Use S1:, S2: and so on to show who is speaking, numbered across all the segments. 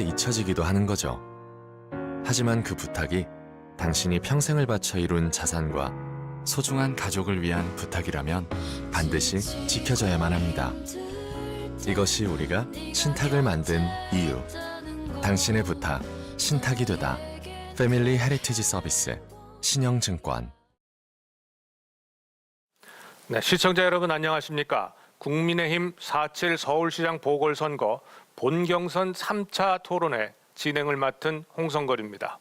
S1: 잊혀지기도 하는 거죠. 하지만 그 부탁이 당신이 평생을 바쳐 이룬 자산과 소중한 가족을 위한 부탁이라면 반드시 지켜져야만 합니다. 이것이 우리가 신탁을 만든 이유. 당신의 부탁, 신탁이 되다. 패밀리 헤리티지 서비스, 신영증권.
S2: 네, 시청자 여러분 안녕하십니까? 국민의힘 4.7 서울시장 보궐선거 본경선 3차 토론회 진행을 맡은 홍성걸입니다.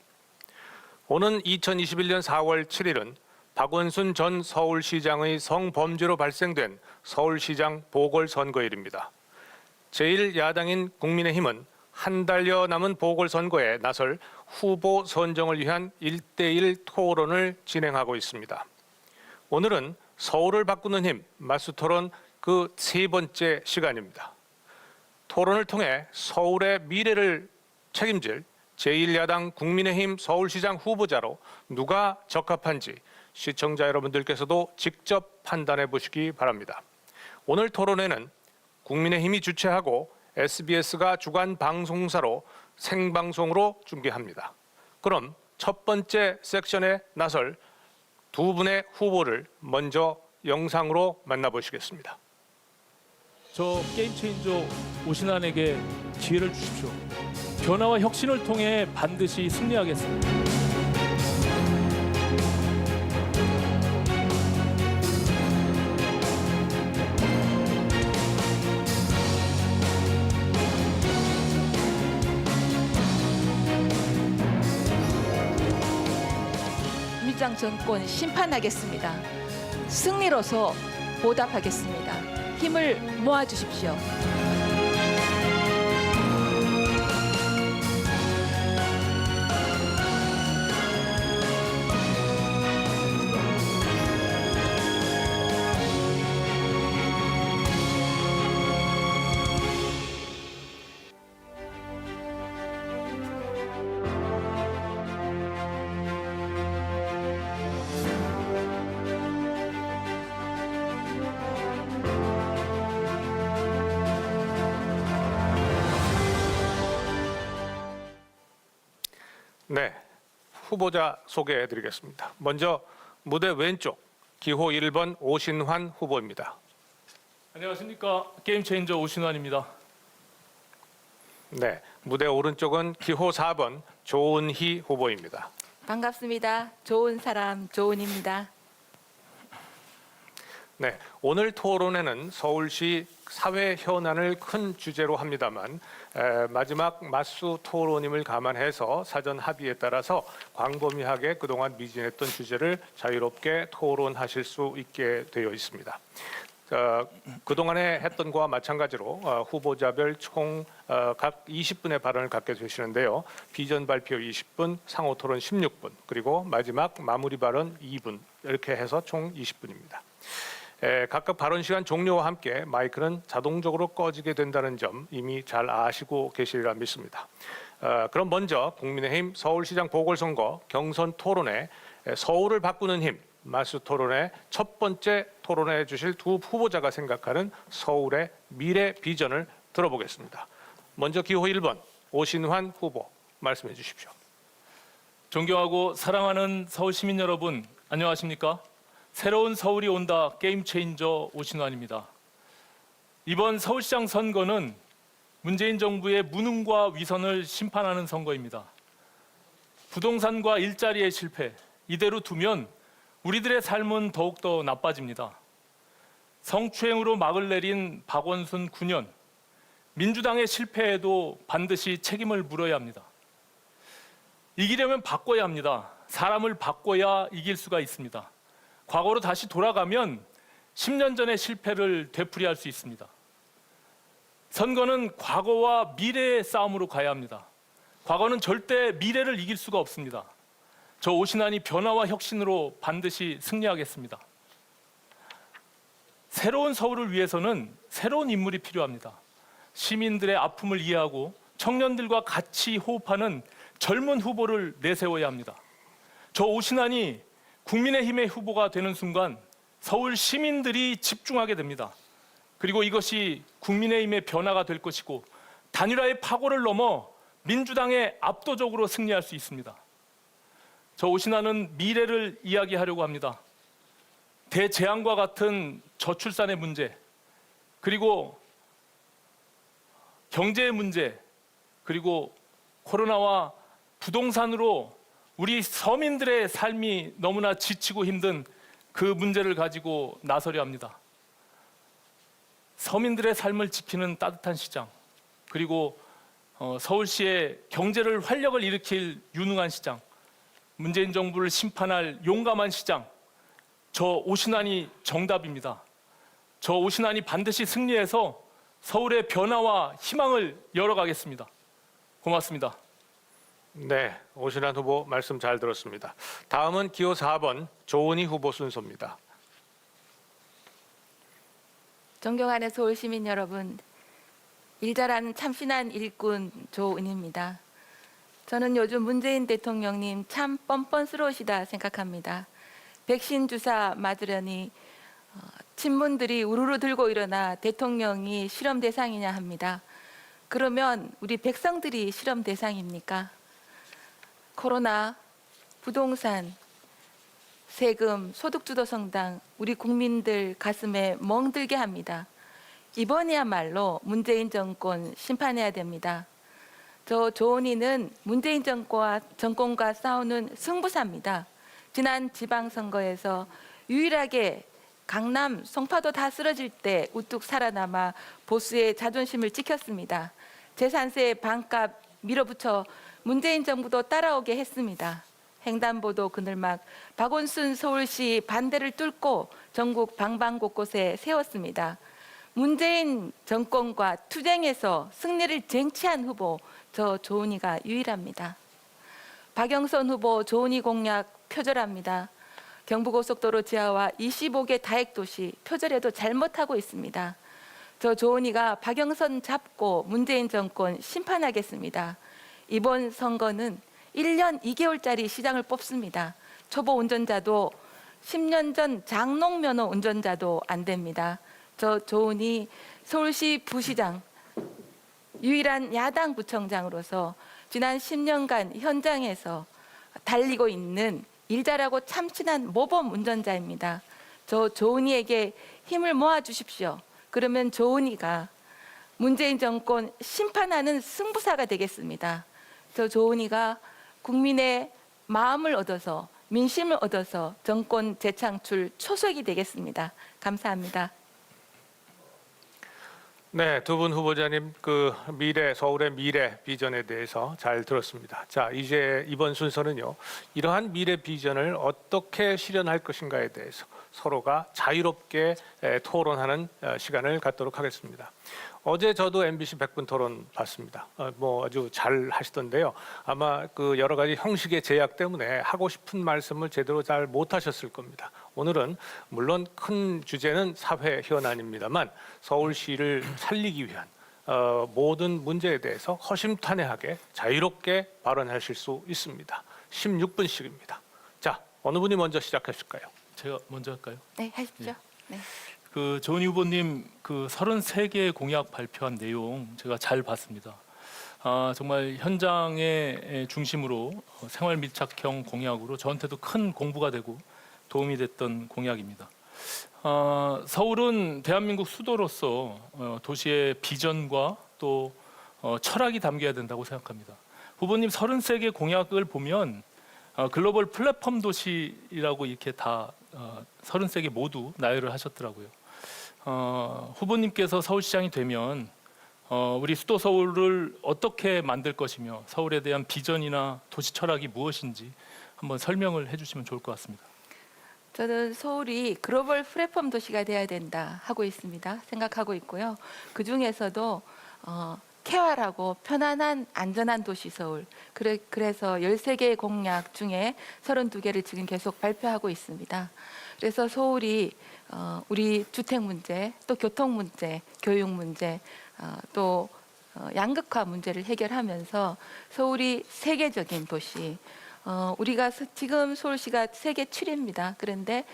S2: 오는 2021년 4월 7일은 박원순 전 서울시장의 성범죄로 발생된 서울시장 보궐선거일입니다. 제1야당인 국민의힘은 한 달여 남은 보궐선거에 나설 후보 선정을 위한 1대1 토론을 진행하고 있습니다. 오늘은 서울을 바꾸는 힘 마수토론 그 세 번째 시간입니다. 토론을 통해 서울의 미래를 책임질 제1야당 국민의힘 서울시장 후보자로 누가 적합한지 시청자 여러분들께서도 직접 판단해 보시기 바랍니다. 오늘 토론회는 국민의힘이 주최하고 SBS가 주관 방송사로 생방송으로 중계합니다. 그럼 첫 번째 섹션에 나설 두 분의 후보를 먼저 영상으로 만나보시겠습니다.
S3: 저 게임 체인저 오신환에게 기회를 주십시오. 변화와 혁신을 통해 반드시 승리하겠습니다.
S4: 민주당 정권 심판하겠습니다. 승리로서 보답하겠습니다. 힘을 모아주십시오.
S2: 네, 후보자 소개해 드리겠습니다. 먼저 무대 왼쪽 기호 1번 오신환 후보입니다.
S3: 안녕하십니까. 게임 체인저 오신환입니다.
S2: 네, 무대 오른쪽은 기호 4번 조은희 후보입니다.
S4: 반갑습니다. 좋은 사람 조은입니다.
S2: 네, 오늘 토론회는 서울시 사회 현안을 큰 주제로 합니다만 마지막 맞수 토론임을 감안해서 사전 합의에 따라서 광범위하게 그동안 미진했던 주제를 자유롭게 토론하실 수 있게 되어 있습니다. 그동안에 했던 거와 마찬가지로 후보자별 총 각 20분의 발언을 갖게 되시는데요. 비전 발표 20분, 상호 토론 16분, 그리고 마지막 마무리 발언 2분 이렇게 해서 총 20분입니다. 각각 발언 시간 종료와 함께 마이크는 자동적으로 꺼지게 된다는 점 이미 잘 아시고 계시리라 믿습니다. 그럼 먼저 국민의힘 서울시장 보궐선거 경선 토론회 서울을 바꾸는 힘 마수 토론회 첫 번째 토론해 주실 두 후보자가 생각하는 서울의 미래 비전을 들어보겠습니다. 먼저 기호 1번 오신환 후보 말씀해 주십시오.
S3: 존경하고 사랑하는 서울 시민 여러분, 안녕하십니까? 새로운 서울이 온다 게임 체인저 오신환입니다. 이번 서울시장 선거는 문재인 정부의 무능과 위선을 심판하는 선거입니다. 부동산과 일자리의 실패, 이대로 두면 우리들의 삶은 더욱더 나빠집니다. 성추행으로 막을 내린 박원순 9년, 민주당의 실패에도 반드시 책임을 물어야 합니다. 이기려면 바꿔야 합니다. 사람을 바꿔야 이길 수가 있습니다. 과거로 다시 돌아가면 10년 전의 실패를 되풀이할 수 있습니다. 선거는 과거와 미래의 싸움으로 가야 합니다. 과거는 절대 미래를 이길 수가 없습니다. 저 오신환이 변화와 혁신으로 반드시 승리하겠습니다. 새로운 서울을 위해서는 새로운 인물이 필요합니다. 시민들의 아픔을 이해하고 청년들과 같이 호흡하는 젊은 후보를 내세워야 합니다. 저 오신환이 국민의힘의 후보가 되는 순간 서울 시민들이 집중하게 됩니다. 그리고 이것이 국민의힘의 변화가 될 것이고 단일화의 파고를 넘어 민주당에 압도적으로 승리할 수 있습니다. 저 오신환은 미래를 이야기하려고 합니다. 대재앙과 같은 저출산의 문제, 그리고 경제의 문제, 그리고 코로나와 부동산으로 우리 서민들의 삶이 너무나 지치고 힘든 그 문제를 가지고 나서려 합니다. 서민들의 삶을 지키는 따뜻한 시장, 그리고 서울시의 경제를 활력을 일으킬 유능한 시장, 문재인 정부를 심판할 용감한 시장, 저 오신환이 정답입니다. 저 오신환이 반드시 승리해서 서울의 변화와 희망을 열어가겠습니다. 고맙습니다.
S2: 네, 오신환 후보 말씀 잘 들었습니다. 다음은 기호 4번 조은희 후보 순서입니다.
S4: 존경하는 서울 시민 여러분, 일 잘하는 참신한 일꾼 조은희입니다. 저는 요즘 문재인 대통령님 참 뻔뻔스러우시다 생각합니다. 백신 주사 맞으려니 친문들이 우르르 들고 일어나 대통령이 실험 대상이냐 합니다. 그러면 우리 백성들이 실험 대상입니까? 코로나, 부동산, 세금, 소득주도 성장, 우리 국민들 가슴에 멍들게 합니다. 이번이야말로 문재인 정권 심판해야 됩니다. 저 조은희는 문재인 정권과 싸우는 승부사입니다. 지난 지방선거에서 유일하게 강남, 송파도 다 쓰러질 때 우뚝 살아남아 보수의 자존심을 지켰습니다. 재산세 반값 밀어붙여 문재인 정부도 따라오게 했습니다. 횡단보도 그늘막 박원순 서울시 반대를 뚫고 전국 방방곳곳에 세웠습니다. 문재인 정권과 투쟁에서 승리를 쟁취한 후보 저 조은희가 유일합니다. 박영선 후보 조은희 공약 표절합니다. 경부고속도로 지하와 25개 다액도시 표절해도 잘못하고 있습니다. 저 조은희가 박영선 잡고 문재인 정권 심판하겠습니다. 이번 선거는 1년 2개월짜리 시장을 뽑습니다. 초보 운전자도 10년 전 장롱 면허 운전자도 안 됩니다. 저 조은희 서울시 부시장, 유일한 야당 부청장으로서 지난 10년간 현장에서 달리고 있는 일 잘하고 참신한 모범 운전자입니다. 저 조은희에게 힘을 모아 주십시오. 그러면 조은희가 문재인 정권 심판하는 승부사가 되겠습니다. 저 조은희가 국민의 마음을 얻어서 민심을 얻어서 정권 재창출 초석이 되겠습니다. 감사합니다.
S2: 네, 두 분 후보자님 서울의 미래 비전에 대해서 잘 들었습니다. 자, 이제 이번 순서는요. 이러한 미래 비전을 어떻게 실현할 것인가에 대해서 서로가 자유롭게 토론하는 시간을 갖도록 하겠습니다. 어제 저도 MBC 100분 토론 봤습니다. 아주 잘 하시던데요. 아마 여러 가지 형식의 제약 때문에 하고 싶은 말씀을 제대로 잘 못하셨을 겁니다. 오늘은 물론 큰 주제는 사회 현안입니다만 서울시를 살리기 위한 모든 문제에 대해서 허심탄회하게 자유롭게 발언하실 수 있습니다. 16분씩입니다. 자, 어느 분이 먼저 시작하실까요?
S3: 제가 먼저 할까요?
S4: 네, 하십시오. 네.
S3: 조은희 후보님 33개의 공약 발표한 내용 제가 잘 봤습니다. 정말 현장의 중심으로 생활 밀착형 공약으로 저한테도 큰 공부가 되고 도움이 됐던 공약입니다. 서울은 대한민국 수도로서 도시의 비전과 또 철학이 담겨야 된다고 생각합니다. 후보님 33개 공약을 보면 글로벌 플랫폼 도시라고 이렇게 다 33개 모두 나열을 하셨더라고요. 후보님께서 서울시장이 되면 우리 수도 서울을 어떻게 만들 것이며 서울에 대한 비전이나 도시 철학이 무엇인지 한번 설명을 해주시면 좋을 것 같습니다.
S4: 저는 서울이 글로벌 플랫폼 도시가 돼야 된다 하고 있습니다. 생각하고 있고요. 그 중에서도 쾌활하고 편안한 안전한 도시 서울. 그래서 13개의 공약 중에 32개를 지금 계속 발표하고 있습니다. 그래서 서울이 우리 주택 문제, 또 교통 문제, 교육 문제, 또 양극화 문제를 해결하면서 서울이 세계적인 도시, 우리가 지금 서울시가 세계 7위입니다. 그런데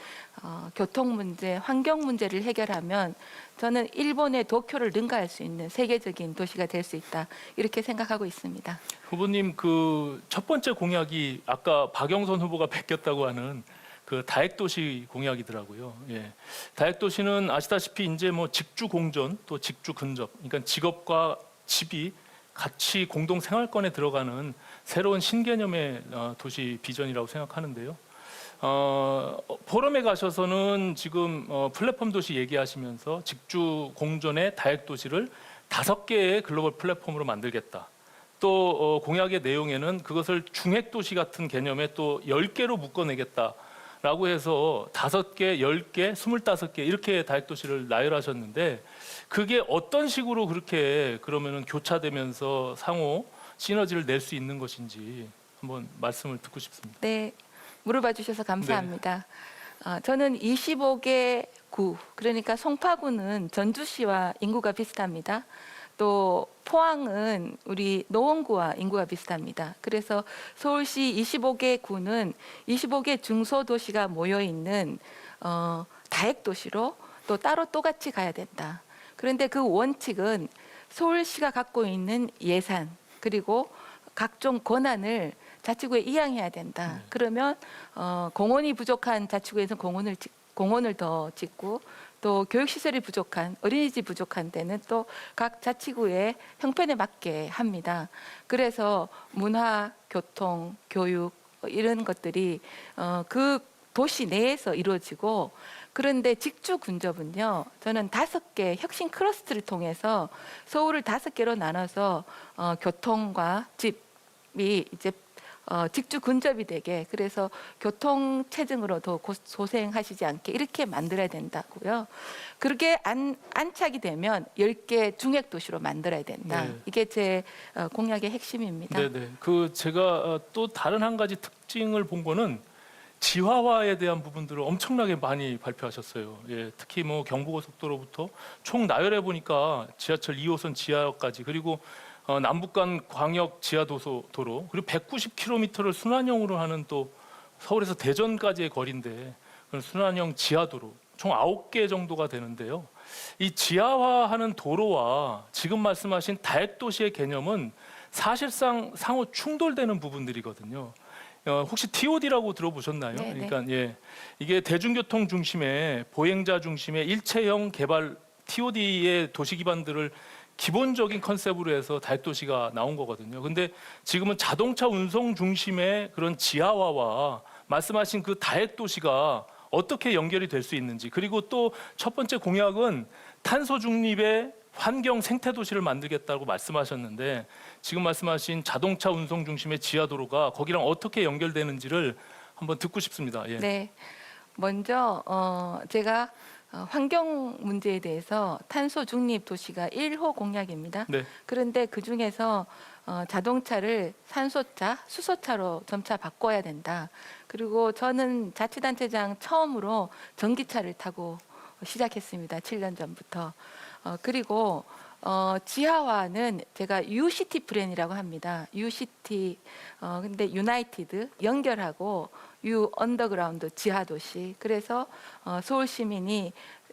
S4: 교통 문제, 환경 문제를 해결하면 저는 일본의 도쿄를 능가할 수 있는 세계적인 도시가 될 수 있다. 이렇게 생각하고 있습니다.
S3: 후보님 그 첫 번째 공약이 아까 박영선 후보가 베꼈다고 하는 그 다핵도시 공약이더라고요. 예. 다핵도시는 아시다시피 이제 뭐 직주 공존 또 직주 근접, 그러니까 직업과 집이 같이 공동 생활권에 들어가는 새로운 신개념의 도시 비전이라고 생각하는데요. 포럼에 가셔서는 지금 플랫폼 도시 얘기하시면서 직주 공존의 다핵 도시를 5개의 글로벌 플랫폼으로 만들겠다. 또 공약의 내용에는 그것을 중핵 도시 같은 개념에 또 10개로 묶어내겠다라고 해서 5개, 10개, 25개 이렇게 다핵 도시를 나열하셨는데 그게 어떤 식으로 그렇게 그러면은 교차되면서 상호 시너지를 낼 수 있는 것인지 한번 말씀을 듣고 싶습니다.
S4: 네, 물어봐 주셔서 감사합니다. 저는 25개 구, 그러니까 송파구는 전주시와 인구가 비슷합니다. 또 포항은 우리 노원구와 인구가 비슷합니다. 그래서 서울시 25개 구는 25개 중소도시가 모여 있는 다핵도시로 또 따로 똑같이 가야 된다. 그런데 그 원칙은 서울시가 갖고 있는 예산 그리고 각종 권한을 자치구에 이양해야 된다. 그러면 공원이 부족한 자치구에서 공원을 더 짓고 또 교육시설이 부족한 어린이집 부족한 데는 또 각 자치구의 형편에 맞게 합니다. 그래서 문화, 교통, 교육 이런 것들이 그 도시 내에서 이루어지고 그런데 직주 근접은요. 저는 5개 혁신 클러스터를 통해서 서울을 5개로 나눠서 교통과 집이 이제 직주 근접이 되게 그래서 교통 체증으로 더 고생하시지 않게 이렇게 만들어야 된다고요. 그렇게 안착이 되면 10개 중핵 도시로 만들어야 된다.
S3: 네.
S4: 이게 제 공약의 핵심입니다.
S3: 네네. 그 제가 또 다른 한 가지 특징을 본 거는 지하화에 대한 부분들을 엄청나게 많이 발표하셨어요. 예, 특히 뭐 경부고속도로부터 총 나열해 보니까 지하철 2호선 지하까지 그리고 남북간 광역 지하도로 그리고 190km를 순환형으로 하는 또 서울에서 대전까지의 거리인데 그런 순환형 지하도로 총 9개 정도가 되는데요. 이 지하화하는 도로와 지금 말씀하신 다핵도시의 개념은 사실상 상호 충돌되는 부분들이거든요. 혹시 TOD라고 들어보셨나요?
S4: 네네.
S3: 그러니까 예, 이게 대중교통 중심의 보행자 중심의 일체형 개발 TOD의 도시 기반들을 기본적인 컨셉으로 해서 다핵도시가 나온 거거든요. 근데 지금은 자동차 운송 중심의 그런 지하화와 말씀하신 그 다핵도시가 어떻게 연결이 될 수 있는지 그리고 또 첫 번째 공약은 탄소 중립의 환경 생태 도시를 만들겠다고 말씀하셨는데 지금 말씀하신 자동차 운송 중심의 지하도로가 거기랑 어떻게 연결되는지를 한번 듣고 싶습니다. 예.
S4: 네, 먼저 제가 환경 문제에 대해서 탄소 중립 도시가 1호 공약입니다.
S3: 네.
S4: 그런데 그 중에서 자동차를 산소차, 수소차로 점차 바꿔야 된다. 그리고 저는 자치단체장 처음으로 전기차를 타고 시작했습니다. 7년 전부터. 그리고 지하화는 제가 UCT 플랜이라고 합니다. UCT 근데 유나이티드 연결하고 U 언더그라운드 지하도시. 그래서 서울 시민이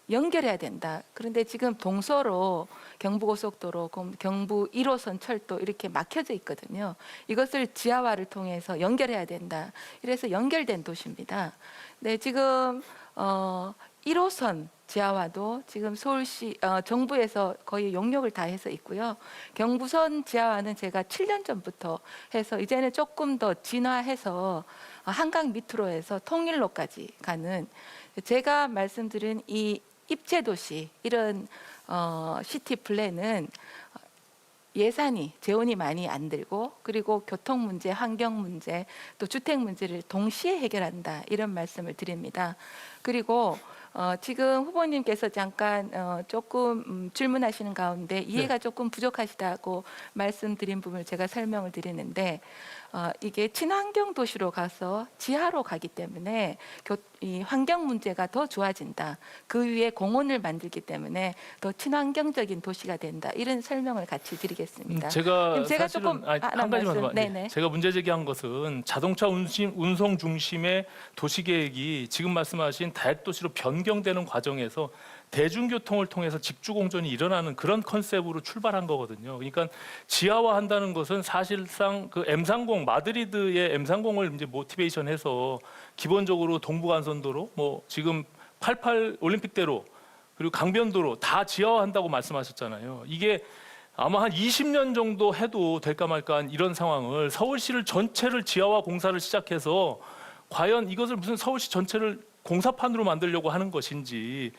S4: 연결해야 된다. 그런데 지금 동서로 경부고속도로, 경부 1호선 철도 이렇게 막혀져 있거든요. 이것을 지하화를 통해서 연결해야 된다. 이래서 연결된 도시입니다. 네, 지금 1호선 지하화도 지금 서울시 정부에서 거의 용역을 다 해서 있고요. 경부선 지하화는 제가 7년 전부터 해서 이제는 조금 더 진화해서 한강 밑으로 해서 통일로까지 가는 제가 말씀드린 이 입체도시 이런 시티 플랜은 예산이 재원이 많이 안 들고 그리고 교통 문제, 환경 문제, 또 주택 문제를 동시에 해결한다 이런 말씀을 드립니다. 그리고 지금 후보님께서 잠깐 조금 질문하시는 가운데 이해가 조금 부족하시다고 말씀드린 부분을 제가 설명을 드리는데 이게 친환경 도시로 가서 지하로 가기 때문에 이 환경 문제가 더 좋아진다. 그 위에 공원을 만들기 때문에 더 친환경적인 도시가 된다. 이런 설명을 같이 드리겠습니다.
S3: 제가
S4: 제가
S3: 사실은
S4: 조금
S3: 한 가지만 더
S4: 네네.
S3: 제가 문제 제기한 것은 자동차 운송 중심의 도시 계획이 지금 말씀하신 다핵 도시로 변경되는 과정에서 대중교통을 통해서 직주 공존이 일어나는 그런 컨셉으로 출발한 거거든요. 그러니까 지하화한다는 것은 사실상 그 M30 마드리드의 M30을 이제 모티베이션해서 기본적으로 동부간선도로 뭐 지금 88 올림픽대로 그리고 강변도로 다 지하화한다고 말씀하셨잖아요. 이게 아마 한 20년 정도 해도 될까 말까한 이런 상황을 서울시를 전체를 지하화 공사를 시작해서 과연 이것을 무슨 서울시 전체를 공사판으로 만들려고 하는 것인지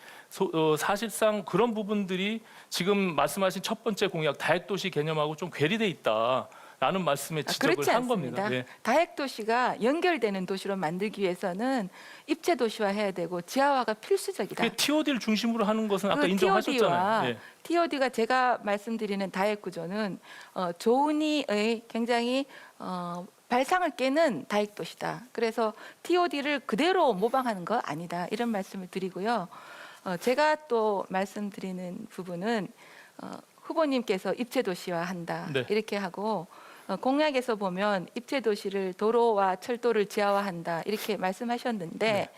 S3: 사실상 그런 부분들이 지금 말씀하신 첫 번째 공약 다핵도시 개념하고 좀 괴리돼 있다라는 말씀에 지적을
S4: 그렇지
S3: 한
S4: 않습니다.
S3: 겁니다. 네.
S4: 다핵 도시가 연결되는 도시로 만들기 위해서는 입체 도시화해야 되고 지하화가 필수적이다.
S3: 그 TOD를 중심으로 하는 것은 아까
S4: 그
S3: 인정하셨잖아요. 예.
S4: TOD가 제가 말씀드리는 다핵 구조는 조은이의 굉장히 발상을 깨는 다핵 도시다. 그래서 TOD를 그대로 모방하는 거 아니다. 이런 말씀을 드리고요. 제가 또 말씀드리는 부분은 후보님께서 입체 도시화한다.
S3: 네.
S4: 이렇게 하고 공약에서 보면 입체 도시를 도로와 철도를 지하화한다. 이렇게 말씀하셨는데
S3: 네.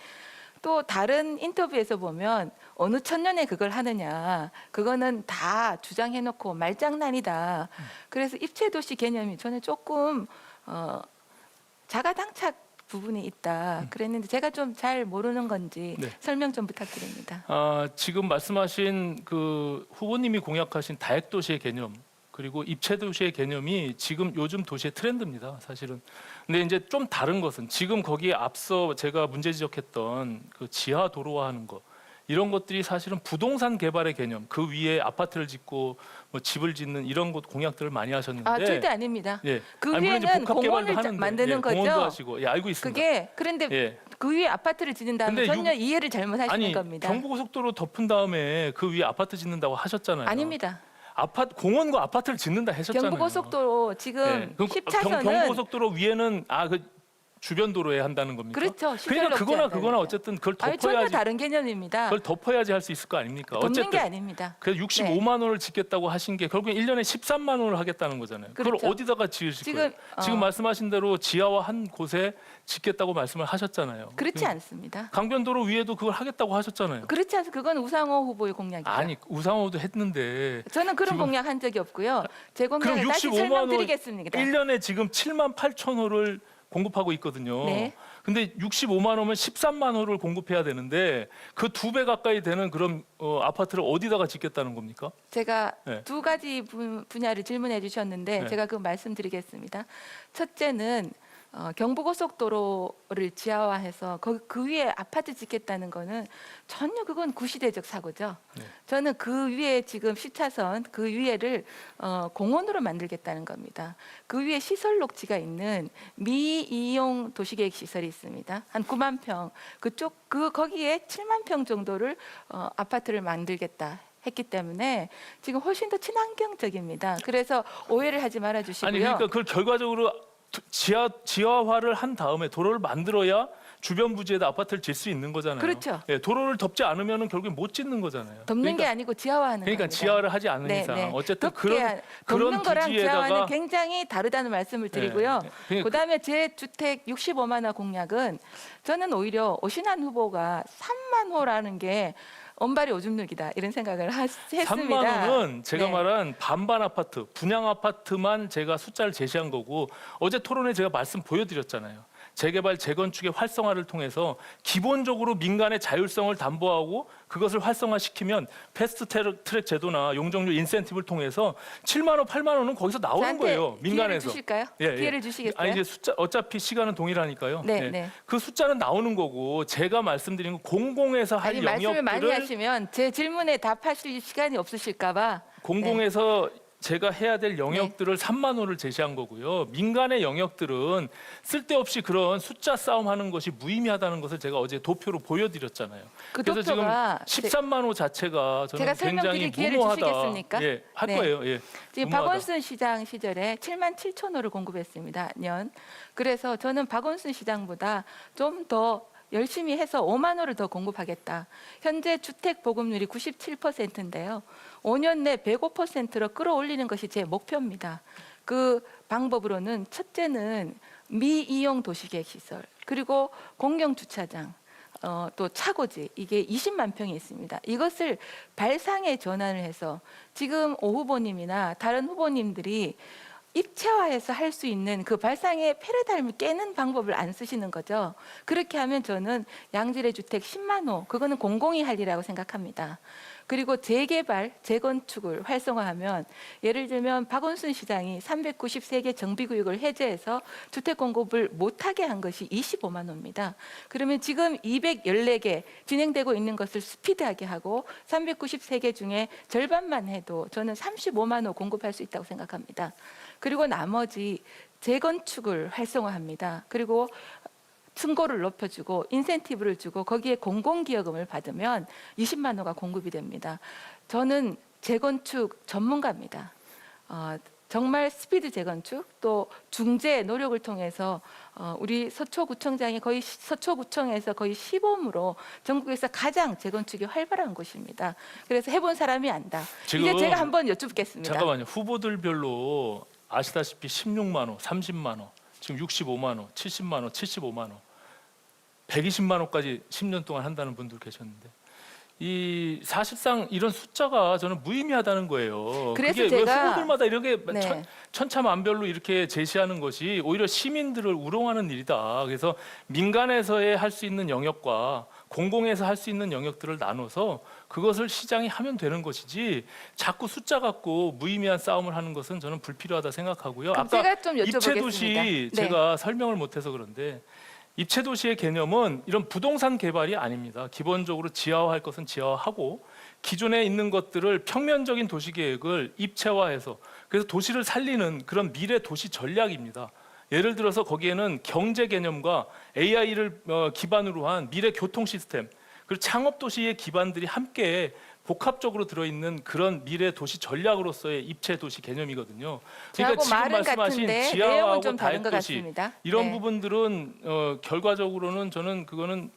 S4: 또 다른 인터뷰에서 보면 어느 천년에 그걸 하느냐. 그거는 다 주장해놓고 말장난이다. 그래서 입체 도시 개념이 저는 조금 자가당착 부분이 있다. 그랬는데 제가 좀 잘 모르는 건지
S3: 네.
S4: 설명 좀 부탁드립니다.
S3: 지금 말씀하신 그 후보님이 공약하신 다핵 도시의 개념 그리고 입체 도시의 개념이 지금 요즘 도시의 트렌드입니다. 사실은. 근데 이제 좀 다른 것은 지금 거기에 앞서 제가 문제 지적했던 그 지하 도로화하는 것 이런 것들이 사실은 부동산 개발의 개념 그 위에 아파트를 짓고 뭐 집을 짓는 이런 것 공약들을 많이 하셨는데
S4: 절대 아닙니다.
S3: 예.
S4: 그
S3: 아니, 물론 이제
S4: 위에는
S3: 복합 개발도
S4: 공원을
S3: 하는데,
S4: 만드는 거죠.
S3: 공원도 하시고 예, 알고 있습니다.
S4: 그게 그런데
S3: 예.
S4: 그 위에 아파트를 짓는다면
S3: 근데
S4: 전혀 이해를 잘못하시는
S3: 아니
S4: 겁니다.
S3: 경부고속도로 덮은 다음에 그 위에 아파트 짓는다고 하셨잖아요.
S4: 아닙니다.
S3: 아파트 공원과 아파트를 짓는다 하셨잖아요.
S4: 경부고속도로 지금
S3: 예. 그럼
S4: 10차선은
S3: 경부고속도로 위에는 그 주변 도로에 한다는 겁니까?
S4: 그렇죠.
S3: 그러니까 그거나 그거나
S4: 시설로
S3: 어쨌든 그걸
S4: 아니, 전혀
S3: 덮어야지.
S4: 다른 개념입니다.
S3: 그걸 덮어야지 할 수 있을 거 아닙니까?
S4: 덮는 게
S3: 어쨌든
S4: 아닙니다.
S3: 그래서 65만 원을 짓겠다고 하신 게 결국엔 1년에 13만 원을 하겠다는 거잖아요. 그걸
S4: 그렇죠.
S3: 어디다가 지으실
S4: 지금,
S3: 거예요? 지금 말씀하신 대로 지하화 한 곳에 짓겠다고 말씀을 하셨잖아요.
S4: 그렇지 않습니다.
S3: 강변도로 위에도 그걸 하겠다고 하셨잖아요.
S4: 그렇지 않습니다. 그건 우상호 후보의 공약이죠.
S3: 아니 우상호도 했는데
S4: 저는 그런
S3: 지금-
S4: 공약 한 적이 없고요. 제
S3: 그럼
S4: 공약을 다시
S3: 65만 원
S4: 설명드리겠습니다.
S3: 1년에 지금 7만 8천 호를 공급하고 있거든요.
S4: 네.
S3: 근데 65만 호면 13만 호를 공급해야 되는데 그 2배 가까이 되는 그런 아파트를 어디다가 짓겠다는 겁니까?
S4: 제가
S3: 네.
S4: 두 가지 분야를 질문해 주셨는데
S3: 네.
S4: 제가 그 말씀드리겠습니다. 첫째는 경부고속도로를 지하화해서 그 위에 아파트 짓겠다는 거는 전혀 그건 구시대적 사고죠.
S3: 네.
S4: 저는 그 위에 지금 10차선 그 위에를 공원으로 만들겠다는 겁니다. 그 위에 시설 녹지가 있는 미이용 도시계획 시설이 있습니다. 한 9만 평. 거기에 7만 평 정도를 아파트를 만들겠다. 했기 때문에 지금 훨씬 더 친환경적입니다. 그래서 오해를 하지 말아 주시고요.
S3: 아니 그러니까 그걸 결과적으로 지하화를 한 다음에 도로를 만들어야 주변 부지에다 아파트를 짓 수 있는 거잖아요.
S4: 그렇죠.
S3: 예, 도로를 덮지 않으면은 결국엔 못 짓는 거잖아요.
S4: 덮는 게 아니고 지하화하는
S3: 그러니까
S4: 겁니다.
S3: 지하를 하지 않는
S4: 네,
S3: 이상
S4: 네.
S3: 어쨌든
S4: 덮는
S3: 그런
S4: 거랑 지하화는
S3: 부지에다가
S4: 굉장히 다르다는 말씀을 드리고요.
S3: 네, 네.
S4: 그다음에 제 주택 65만 호 공약은 저는 오히려 오신환 후보가 3만 호라는 게 언발이 오줌 누기다 이런 생각을 했습니다.
S3: 3만 원은 제가
S4: 네.
S3: 말한 반반 아파트, 분양 아파트만 제가 숫자를 제시한 거고 어제 토론에 제가 말씀 보여드렸잖아요. 재개발, 재건축의 활성화를 통해서 기본적으로 민간의 자율성을 담보하고 그것을 활성화시키면 패스트 트랙 제도나 용적률 인센티브를 통해서 7만 원, 8만 원은 거기서 나오는
S4: 저한테
S3: 거예요.
S4: 기회를
S3: 민간에서.
S4: 주실까요?
S3: 예,
S4: 기회를
S3: 예.
S4: 주시겠어요?
S3: 아니 이제 숫자 어차피 시간은 동일하니까요.
S4: 네,
S3: 예.
S4: 네.
S3: 그 숫자는 나오는 거고 제가 말씀드린 건 공공에서 할
S4: 아니 말씀을 많이
S3: 영역들을
S4: 하시면 제 질문에 답하실 시간이 없으실까 봐
S3: 공공에서 제가 해야 될 영역들을 3만 호를 제시한 거고요. 민간의 영역들은 쓸데없이 그런 숫자 싸움하는 것이 무의미하다는 것을 제가 어제 도표로 보여드렸잖아요.
S4: 그
S3: 그래서 지금
S4: 도표가
S3: 13만 호 자체가 저는
S4: 제가
S3: 굉장히
S4: 설명드릴 기회를
S3: 무모하다.
S4: 주시겠습니까?
S3: 예, 할
S4: 네.
S3: 거예요. 예.
S4: 지금
S3: 무모하다.
S4: 박원순 시장 시절에 7만 7천 호를 공급했습니다. 년. 그래서 저는 박원순 시장보다 좀 더 열심히 해서 5만 호를 더 공급하겠다. 현재 주택 보급률이 97%인데요. 5년 내 105%로 끌어올리는 것이 제 목표입니다. 그 방법으로는 첫째는 미이용 도시계획 시설, 그리고 공영 주차장, 또 차고지, 이게 20만 평이 있습니다. 이것을 발상에 전환을 해서 지금 오 후보님이나 다른 후보님들이 입체화해서 할 수 있는 그 발상의 패러다임을 깨는 방법을 안 쓰시는 거죠. 그렇게 하면 저는 양질의 주택 10만 호, 그거는 공공이 할 일이라고 생각합니다. 그리고 재개발, 재건축을 활성화하면, 예를 들면 박원순 시장이 393개 정비구역을 해제해서 주택 공급을 못하게 한 것이 25만 호입니다. 그러면 지금 214개 진행되고 있는 것을 스피드하게 하고 393개 중에 절반만 해도 저는 35만 호 공급할 수 있다고 생각합니다. 그리고 나머지 재건축을 활성화합니다. 그리고 층고를 높여주고 인센티브를 주고 거기에 공공기여금을 받으면 20만 호가 공급이 됩니다. 저는 재건축 전문가입니다. 정말 스피드 재건축, 또 중재 노력을 통해서 우리 서초구청장이 거의 서초구청에서 거의 시범으로 전국에서 가장 재건축이 활발한 곳입니다. 그래서 해본 사람이 안다.
S3: 지금
S4: 이제 제가 한번 여쭙겠습니다.
S3: 잠깐만요. 후보들별로 아시다시피 16만 호, 30만 호, 지금 65만 호, 70만 호, 75만 호, 120만 호까지 10년 동안 한다는 분들 계셨는데, 이 사실상 이런 숫자가 저는 무의미하다는 거예요.
S4: 그래서
S3: 그게 왜
S4: 제가-
S3: 후보들마다 이렇게
S4: 네.
S3: 천차만별로 이렇게 제시하는 것이 오히려 시민들을 우롱하는 일이다. 그래서 민간에서의 할 수 있는 영역과 공공에서 할 수 있는 영역들을 나눠서 그것을 시장이 하면 되는 것이지, 자꾸 숫자 갖고 무의미한 싸움을 하는 것은 저는 불필요하다 생각하고요.
S4: 그럼
S3: 아까
S4: 제가 좀 여쭤보겠습니다.
S3: 입체도시
S4: 네.
S3: 제가 설명을 못해서 그런데, 입체도시의 개념은 이런 부동산 개발이 아닙니다. 기본적으로 지하화할 것은 지하화하고, 기존에 있는 것들을 평면적인 도시계획을 입체화해서, 그래서 도시를 살리는 그런 미래 도시 전략입니다. 예를 들어서 거기에는 경제 개념과 AI를 기반으로 한 미래 교통 시스템, 그리고 창업 도시의 기반들이 함께 복합적으로 들어있는 그런 미래 도시 전략으로서의 입체 도시 개념이거든요. 그러니까
S4: 저하고
S3: 지금
S4: 말은
S3: 말씀하신
S4: 같은데 내용은
S3: 지하화하고
S4: 좀 다른 것
S3: 다액도시
S4: 같습니다.
S3: 이런
S4: 네.
S3: 부분들은 결과적으로는 저는 그거는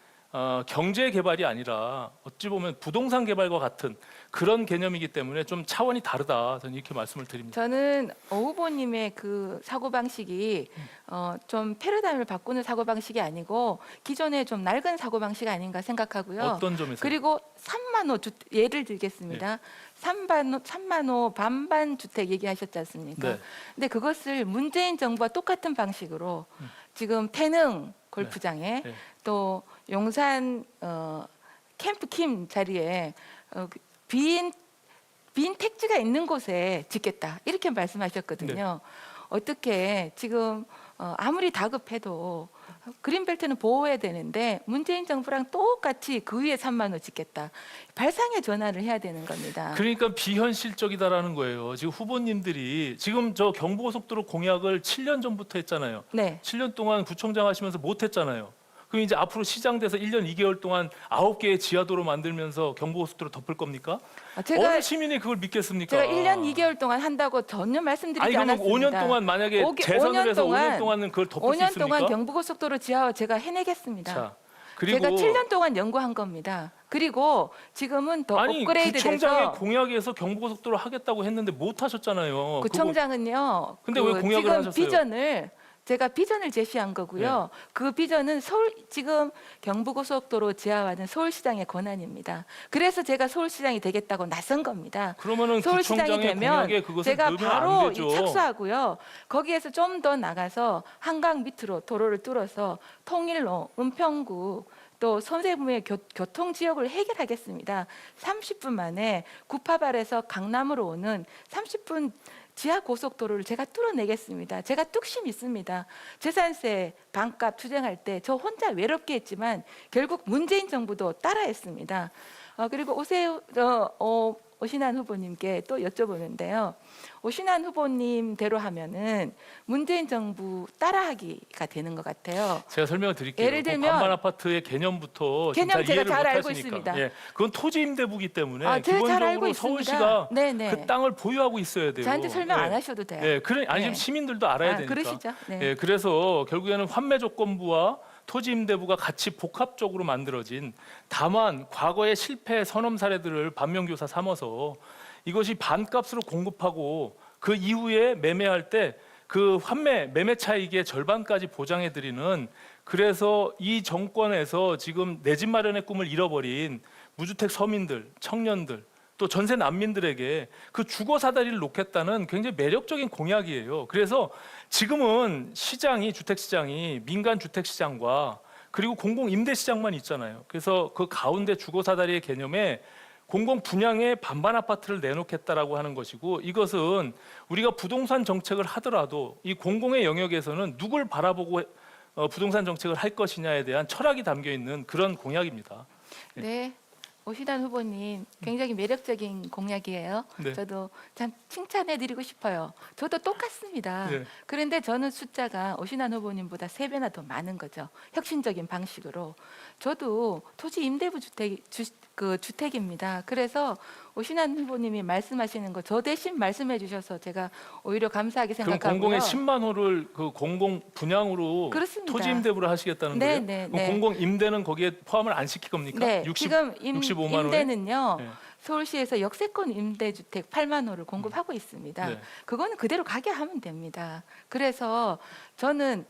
S3: 경제 개발이 아니라 어찌 보면 부동산 개발과 같은 그런 개념이기 때문에 좀 차원이 다르다, 저는 이렇게 말씀을 드립니다.
S4: 저는 오 후보님의 그 사고 방식이 좀 패러다임을 바꾸는 사고 방식이 아니고 기존의 좀 낡은 사고 방식 아닌가 생각하고요.
S3: 어떤 점에서?
S4: 그리고 3만 호 예를 들겠습니다. 3만 호 반반 주택 얘기하셨지 않습니까?
S3: 네.
S4: 근데 그것을 문재인 정부와 똑같은 방식으로 지금 태릉 골프장에
S3: 네.
S4: 또 용산 캠프킴 자리에 빈 택지가 있는 곳에 짓겠다, 이렇게 말씀하셨거든요. 어떻게 지금 아무리 다급해도 그린벨트는 보호해야 되는데 문재인 정부랑 똑같이 그 위에 3만 호 짓겠다, 발상의 전환을 해야 되는 겁니다.
S3: 그러니까 비현실적이다라는 거예요. 지금 후보님들이 지금 저 경부고속도로 공약을 7년 전부터 했잖아요.
S4: 네.
S3: 7년 동안 구청장 하시면서 못 했잖아요. 그럼 이제 앞으로 시장 돼서 1년 2개월 동안 9개의 지하도로 만들면서 경부고속도로 덮을 겁니까? 어느 시민이 그걸 믿겠습니까?
S4: 제가 1년 2개월 동안 한다고 전혀 말씀드리지
S3: 아니 그럼
S4: 않았습니다.
S3: 5년 동안 만약에
S4: 5년
S3: 재선을 해서
S4: 동안,
S3: 5년 동안은 그걸 덮을 수
S4: 5년
S3: 있습니까?
S4: 동안 경부고속도로 지하화 제가 해내겠습니다.
S3: 자, 그리고
S4: 제가 7년 동안 연구한 겁니다. 그리고 지금은 더
S3: 아니
S4: 업그레이드
S3: 구청장의
S4: 돼서
S3: 공약에서 경부고속도로 하겠다고 했는데 못 하셨잖아요.
S4: 구청장은요.
S3: 근데 왜 공약을
S4: 지금
S3: 하셨어요?
S4: 제가 비전을 제시한 거고요. 그 비전은 지금 경부고속도로 지하화는 서울시장의 권한입니다. 그래서 제가 서울시장이 되겠다고 나선 겁니다.
S3: 그러면은
S4: 서울시장이
S3: 구청장의
S4: 되면
S3: 공약에 그것을
S4: 제가
S3: 넣으면 안
S4: 바로
S3: 되죠.
S4: 착수하고요. 거기에서 좀 더 나가서 한강 밑으로 도로를 뚫어서 통일로, 은평구, 또 서대문의 교통 지역을 해결하겠습니다. 30분 만에 구파발에서 강남으로 오는 30분 지하 고속도로를 제가 뚫어내겠습니다. 제가 뚝심 있습니다. 재산세 반값 투쟁할 때 저 혼자 외롭게 했지만 결국 문재인 정부도 따라했습니다. 그리고 오신환 후보님께 또 여쭤보는데요. 오신환 후보님대로 하면은 문재인 정부 따라하기가 되는 것 같아요.
S3: 제가 설명을 드릴게요.
S4: 예를 들면
S3: 반반 아파트의 개념부터
S4: 개념 제가
S3: 이해를
S4: 잘
S3: 못
S4: 알고
S3: 하시니까.
S4: 있습니다.
S3: 예, 그건 토지 임대부기 때문에
S4: 제가 잘 알고
S3: 기본적으로
S4: 있습니다.
S3: 서울시가
S4: 네네.
S3: 그 땅을 보유하고 있어야 돼요.
S4: 저한테 설명
S3: 예.
S4: 안 하셔도 돼요.
S3: 예, 그래 아니 지금
S4: 네.
S3: 시민들도 알아야 되니까.
S4: 그러시죠. 네.
S3: 예, 그래서 결국에는 환매 조건부와 토지 임대부가 같이 복합적으로 만들어진, 다만 과거의 실패 선험 사례들을 반면교사 삼아서 이것이 반값으로 공급하고 그 이후에 매매할 때 그 환매 매매 차익의 절반까지 보장해 드리는, 그래서 이 정권에서 지금 내 집 마련의 꿈을 잃어버린 무주택 서민들, 청년들, 또 전세 난민들에게 그 주거 사다리를 놓겠다는 굉장히 매력적인 공약이에요. 그래서 지금은 시장이, 주택 시장이 민간 주택 시장과 그리고 공공 임대 시장만 있잖아요. 그래서 그 가운데 주거 사다리의 개념에 공공 분양에 반반 아파트를 내놓겠다라고 하는 것이고, 이것은 우리가 부동산 정책을 하더라도 이 공공의 영역에서는 누굴 바라보고 부동산 정책을 할 것이냐에 대한 철학이 담겨 있는 그런 공약입니다.
S4: 네. 오신환 후보님 굉장히 매력적인 공약이에요.
S3: 네.
S4: 저도 참 칭찬해드리고 싶어요. 저도 똑같습니다.
S3: 네.
S4: 그런데 저는 숫자가 오신환 후보님보다 3배나 더 많은 거죠. 혁신적인 방식으로. 저도 토지 임대부 주택입니다. 그래서 오신환 후보님이 말씀하시는 거 저 대신 말씀해 주셔서 제가 오히려 감사하게
S3: 그럼
S4: 생각하고요.
S3: 공공의 10만 호를 그 공공 분양으로
S4: 그렇습니다.
S3: 토지 임대부를 하시겠다는
S4: 네,
S3: 거예요?
S4: 네,
S3: 그럼
S4: 네.
S3: 공공 임대는 거기에 포함을 안 시킬 겁니까?
S4: 네,
S3: 60,
S4: 지금
S3: 65만 원에?
S4: 임대는요.
S3: 네.
S4: 서울시에서 역세권 임대주택 8만 호를 공급하고 있습니다.
S3: 네.
S4: 그거는 그대로 가게 하면 됩니다. 그래서 저는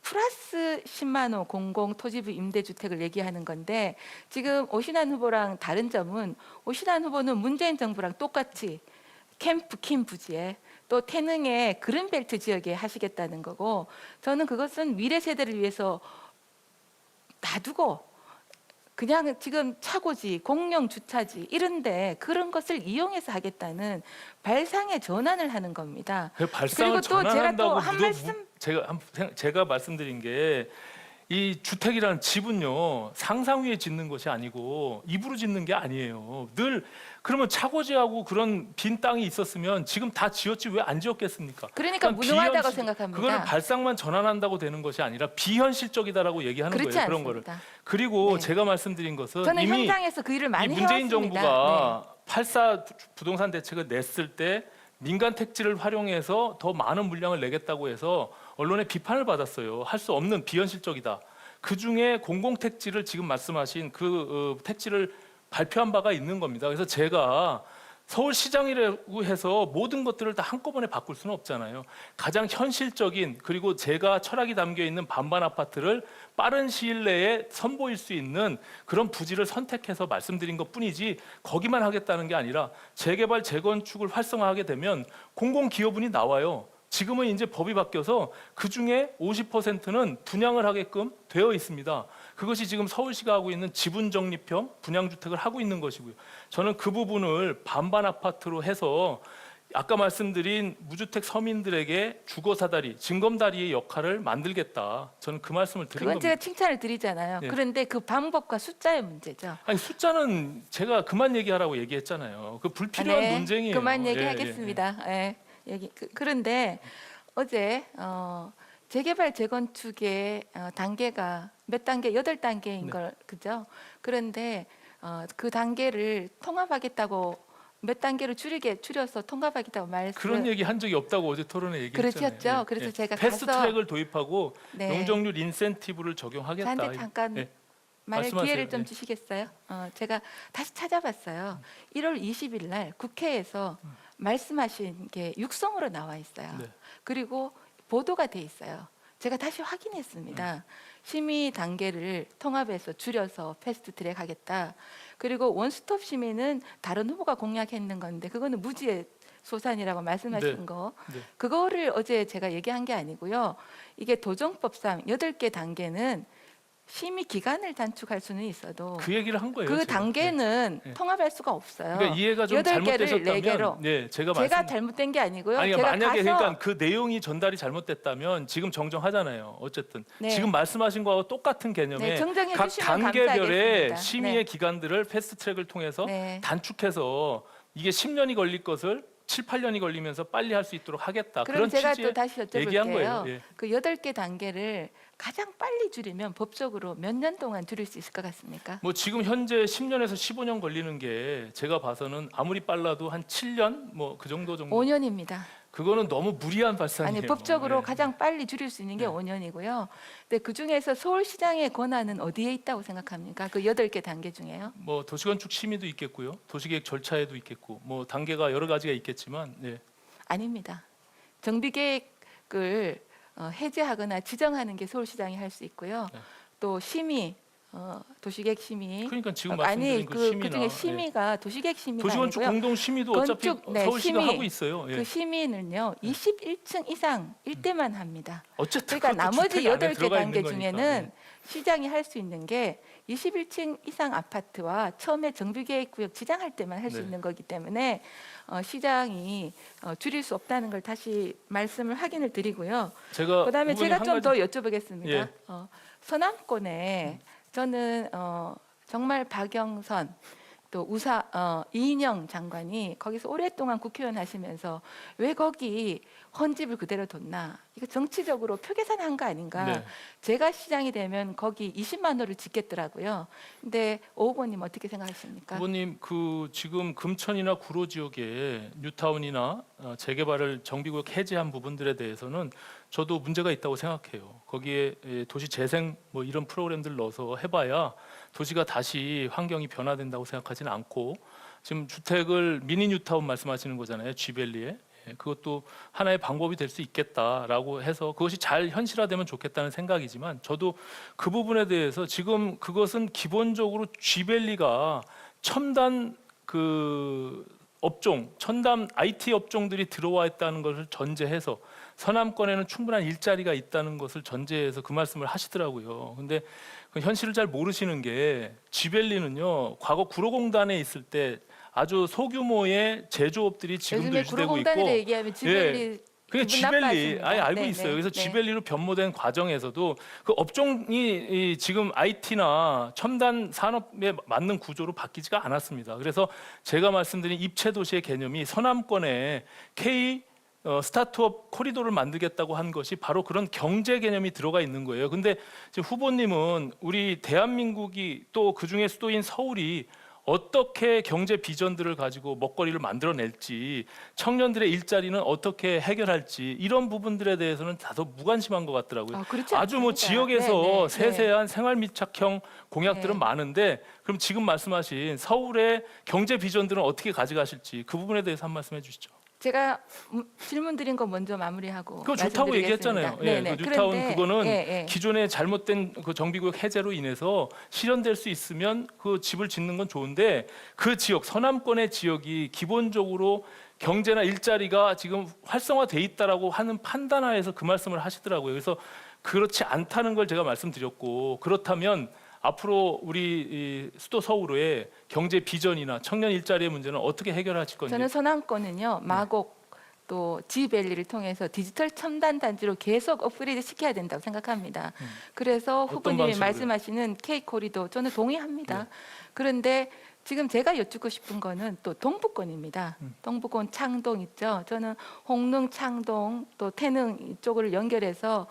S4: 플러스 10만 호 공공 토지부 임대주택을 얘기하는 건데, 지금 오신환 후보랑 다른 점은 오신환 후보는 문재인 정부랑 똑같이 캠프 킴 부지에 또 태능의 그린벨트 지역에 하시겠다는 거고, 저는 그것은 미래 세대를 위해서 놔두고 그냥 지금 차고지, 공영 주차지 이런데 그런 것을 이용해서 하겠다는 발상의 전환을 하는 겁니다.
S3: 그 발상을
S4: 그리고 또 제가 또
S3: 전환한다고
S4: 한 말씀
S3: 제가 말씀드린 게, 이 주택이라는 집은요 상상 위에 짓는 것이 아니고 입으로 짓는 게 아니에요. 늘 그러면 차고지하고 그런 빈 땅이 있었으면 지금 다 지었지 왜 안 지었겠습니까?
S4: 그러니까 무능하다고 생각합니다.
S3: 그거는 발상만 전환한다고 되는 것이 아니라 비현실적이다라고 얘기하는
S4: 그렇지
S3: 거예요. 그런 거를.
S4: 않습니다.
S3: 그리고
S4: 네.
S3: 제가 말씀드린 것은
S4: 저는
S3: 이미
S4: 현장에서 그 일을
S3: 이
S4: 많이
S3: 문재인
S4: 해왔습니다.
S3: 정부가 8.4 부동산 대책을 냈을 때 민간 택지를 활용해서 더 많은 물량을 내겠다고 해서 언론의 비판을 받았어요. 할 수 없는, 비현실적이다. 그중에 공공 택지를 지금 말씀하신 그 택지를 발표한 바가 있는 겁니다. 그래서 제가 서울시장이라고 해서 모든 것들을 다 한꺼번에 바꿀 수는 없잖아요. 가장 현실적인, 그리고 제가 철학이 담겨 있는 반반 아파트를 빠른 시일 내에 선보일 수 있는 그런 부지를 선택해서 말씀드린 것뿐이지, 거기만 하겠다는 게 아니라 재개발, 재건축을 활성화하게 되면 공공기여분이 나와요. 지금은 이제 법이 바뀌어서 그중에 50%는 분양을 하게끔 되어 있습니다. 그것이 지금 서울시가 하고 있는 지분 적립형 분양주택을 하고 있는 것이고요. 저는 그 부분을 반반 아파트로 해서 아까 말씀드린 무주택 서민들에게 주거 사다리, 징검다리의 역할을 만들겠다. 저는 그 말씀을 드린
S4: 그건
S3: 겁니다.
S4: 제가 칭찬을 드리잖아요.
S3: 네.
S4: 그런데 그 방법과 숫자의 문제죠.
S3: 아니, 숫자는 제가 그만 얘기하라고 얘기했잖아요. 그 불필요한
S4: 네,
S3: 논쟁이에요.
S4: 그만
S3: 예,
S4: 얘기하겠습니다. 그런데 어제 재개발 재건축의 단계가 몇 단계, 8단계인
S3: 네.
S4: 걸 그죠? 그런데 그 단계를 통합하겠다고 몇 단계로 줄여서 통합하겠다고
S3: 그런 얘기 한 적이 없다고 어제 토론에 얘기했잖아요.
S4: 그렇죠. 그래서 제가
S3: 패스트
S4: 가서
S3: 트랙을 도입하고
S4: 네.
S3: 용적률 인센티브를 적용하겠다.
S4: 저한테 잠깐
S3: 예.
S4: 만약
S3: 말씀하세요.
S4: 기회를 좀
S3: 예.
S4: 주시겠어요? 제가 다시 찾아봤어요. 1월 20일 날 국회에서 말씀하신 게 육성으로 나와 있어요.
S3: 네.
S4: 그리고 보도가 돼 있어요. 제가 다시 확인했습니다. 심의 단계를 통합해서 줄여서 패스트 트랙 하겠다. 그리고 원스톱 심의는 다른 후보가 공약했는 건데 그거는 무지의 소산이라고 말씀하신
S3: 네.
S4: 거.
S3: 네.
S4: 그거를 어제 제가 얘기한 게 아니고요. 이게 도정법상 8개 단계는 심의 기간을 단축할 수는 있어도
S3: 그 얘기를 한 거예요.
S4: 그
S3: 제가.
S4: 단계는
S3: 네.
S4: 통합할 수가 없어요.
S3: 그러니까 이해가 좀
S4: 8개를
S3: 잘못되셨다면,
S4: 4개로.
S3: 네, 제가
S4: 잘못된 게 아니고요.
S3: 아니,
S4: 제가
S3: 만약에
S4: 가서
S3: 그러니까 그 내용이 전달이 잘못됐다면 지금 정정하잖아요. 어쨌든
S4: 네.
S3: 지금 말씀하신 거하고 똑같은 개념에
S4: 네, 정정해
S3: 각
S4: 주시면
S3: 단계별의
S4: 감사하겠습니다.
S3: 심의의
S4: 네.
S3: 기간들을 패스트 트랙을 통해서
S4: 네.
S3: 단축해서 이게 10년이 걸릴 것을 7, 8년이 걸리면서 빨리 할 수 있도록 하겠다.
S4: 그럼
S3: 그런
S4: 제가
S3: 취지의
S4: 또 다시
S3: 얘기한 거예요.
S4: 여쭤볼게요.
S3: 예.
S4: 그 8개 단계를 가장 빨리 줄이면 법적으로 몇 년 동안 줄일 수 있을 것 같습니까?
S3: 뭐 지금 현재 10년에서 15년 걸리는 게 제가 봐서는 아무리 빨라도 한 7년 뭐 그 정도
S4: 5년입니다.
S3: 그거는 너무 무리한 발상이에요.
S4: 아니 법적으로
S3: 예.
S4: 가장 빨리 줄일 수 있는 게
S3: 네.
S4: 5년이고요. 근데 그 중에서 서울시장의 권한은 어디에 있다고 생각합니까? 그 8개 단계 중에요.
S3: 뭐 도시건축 심의도 있겠고요. 도시계획 절차에도 있겠고 뭐 단계가 여러 가지가 있겠지만 예.
S4: 아닙니다. 정비계획을 해제하거나 지정하는 게 서울시장이 할 수 있고요.
S3: 네.
S4: 또 심의, 도시계획 심의.
S3: 그러니까 지금
S4: 아니
S3: 말씀드린 그 심의나
S4: 그중에 심의가 도시계획 심의가
S3: 도시건축
S4: 아니고요.
S3: 공동 심의도 어차피
S4: 건축, 네,
S3: 서울시가
S4: 심의.
S3: 하고 있어요. 예.
S4: 그 심의는요 21층 이상 일대만 합니다.
S3: 어쨌든
S4: 그러니까
S3: 그것도
S4: 나머지
S3: 주택 안에
S4: 8개
S3: 들어가
S4: 단계
S3: 있는 거니까.
S4: 중에는
S3: 예.
S4: 시장이 할 수 있는 게 21층 이상 아파트와 처음에 정비계획구역 지정할 때만 할 수
S3: 네.
S4: 있는 거기 때문에 시장이 줄일 수 없다는 걸 다시 말씀을 확인을 드리고요.
S3: 제가
S4: 그다음에
S3: 후보님
S4: 제가
S3: 한
S4: 좀 더
S3: 가지-
S4: 여쭤보겠습니다.
S3: 예.
S4: 서남권에 저는 정말 박영선 또 이인영 장관이 거기서 오랫동안 국회의원 하시면서 왜 거기 헌집을 그대로 뒀나? 이거 정치적으로 표계산한 거 아닌가?
S3: 네.
S4: 제가 시장이 되면 거기 20만 호를 짓겠더라고요. 근데 오 후보님 어떻게 생각하십니까?
S3: 후보님 그 지금 금천이나 구로 지역에 뉴타운이나 재개발을 정비구역 해제한 부분들에 대해서는 저도 문제가 있다고 생각해요. 거기에 도시 재생 뭐 이런 프로그램들 넣어서 해봐야 도시가 다시 환경이 변화된다고 생각하지는 않고 지금 주택을 미니 뉴타운 말씀하시는 거잖아요. G밸리에. 그것도 하나의 방법이 될 수 있겠다라고 해서 그것이 잘 현실화되면 좋겠다는 생각이지만 저도 그 부분에 대해서 지금 그것은 기본적으로 G밸리가 첨단 그 업종, 첨단 IT 업종들이 들어와 있다는 것을 전제해서 서남권에는 충분한 일자리가 있다는 것을 전제해서 그 말씀을 하시더라고요. 근데 그 현실을 잘 모르시는 게 G밸리는요. 과거 구로공단에 있을 때 아주 소규모의 제조업들이 지금도
S4: 요즘에
S3: 유지되고
S4: 구로공단이라
S3: 있고
S4: 얘기하면 지벨리
S3: 그게
S4: 기분
S3: G밸리
S4: 나빠하십니다.
S3: 아예 알고
S4: 네,
S3: 있어요.
S4: 네,
S3: 그래서
S4: 네.
S3: G밸리로 변모된 과정에서도 그 업종이 지금 IT나 첨단 산업에 맞는 구조로 바뀌지가 않았습니다. 그래서 제가 말씀드린 입체 도시의 개념이 서남권에 K 스타트업 코리도를 만들겠다고 한 것이 바로 그런 경제 개념이 들어가 있는 거예요. 근데 지금 후보님은 우리 대한민국이 또 그중에 수도인 서울이 어떻게 경제 비전들을 가지고 먹거리를 만들어낼지 청년들의 일자리는 어떻게 해결할지 이런 부분들에 대해서는 다소 무관심한 것 같더라고요.
S4: 그렇지
S3: 아주 뭐
S4: 않습니다.
S3: 지역에서
S4: 네, 네,
S3: 세세한 생활 밀착형 공약들은
S4: 네.
S3: 많은데 그럼 지금 말씀하신 서울의 경제 비전들은 어떻게 가져가실지 그 부분에 대해서 한 말씀 해주시죠.
S4: 제가 질문 드린 거 먼저 마무리하고
S3: 그거 좋다고
S4: 말씀드리겠습니다.
S3: 얘기했잖아요. 예,
S4: 네네.
S3: 그 뉴타운
S4: 그런데,
S3: 그거는
S4: 예.
S3: 기존의 잘못된 그 정비구역 해제로 인해서 실현될 수 있으면 그 집을 짓는 건 좋은데 그 지역 서남권의 지역이 기본적으로 경제나 일자리가 지금 활성화돼 있다라고 하는 판단하에서 그 말씀을 하시더라고요. 그래서 그렇지 않다는 걸 제가 말씀드렸고 그렇다면 앞으로 우리 이 수도 서울의 경제 비전이나 청년 일자리의 문제는 어떻게 해결하실 건지.
S4: 저는 서남권은요 마곡 또 G밸리를 통해서 디지털 첨단 단지로 계속 업그레이드 시켜야 된다고 생각합니다. 그래서
S3: 어떤
S4: 후보님이
S3: 방식으로요? 말씀하시는
S4: 말씀하시는 K 코리도 저는 동의합니다.
S3: 네.
S4: 그런데 지금 제가 여쭙고 싶은 거는 또 동부권입니다. 동부권 창동 있죠. 저는 홍릉, 창동 또 태릉 이쪽을 연결해서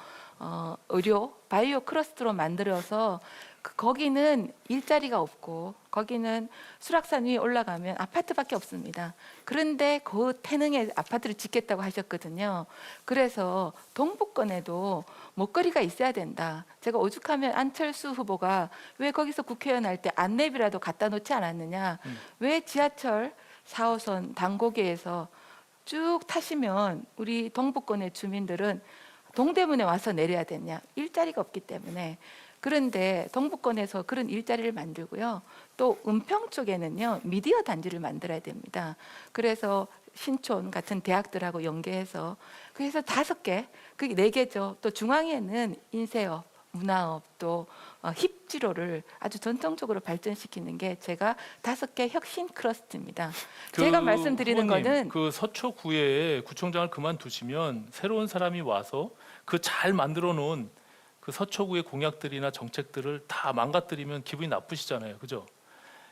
S4: 의료 바이오 클러스터로 만들어서 거기는 일자리가 없고 거기는 수락산 위에 올라가면 아파트밖에 없습니다. 그런데 그 태릉에 아파트를 짓겠다고 하셨거든요. 그래서 동부권에도 먹거리가 있어야 된다. 제가 오죽하면 안철수 후보가 왜 거기서 국회의원 할 때 안내비라도 갖다 놓지 않았느냐. 왜 지하철 4호선 당고개에서 쭉 타시면 우리 동부권의 주민들은 동대문에 와서 내려야 되냐. 일자리가 없기 때문에. 그런데 동부권에서 그런 일자리를 만들고요. 또 은평 쪽에는요 미디어 단지를 만들어야 됩니다. 그래서 신촌 같은 대학들하고 연계해서 그래서 5개, 그게 4개죠. 또 중앙에는 인쇄업, 문화업, 또 힙지로를 아주 전통적으로 발전시키는 게 제가 5개 혁신 클러스터입니다. 제가 말씀드리는
S3: 후보님,
S4: 거는
S3: 그 서초구에 구청장을 그만두시면 새로운 사람이 와서 그 잘 만들어 놓은 그 서초구의 공약들이나 정책들을 다 망가뜨리면 기분이 나쁘시잖아요. 그죠?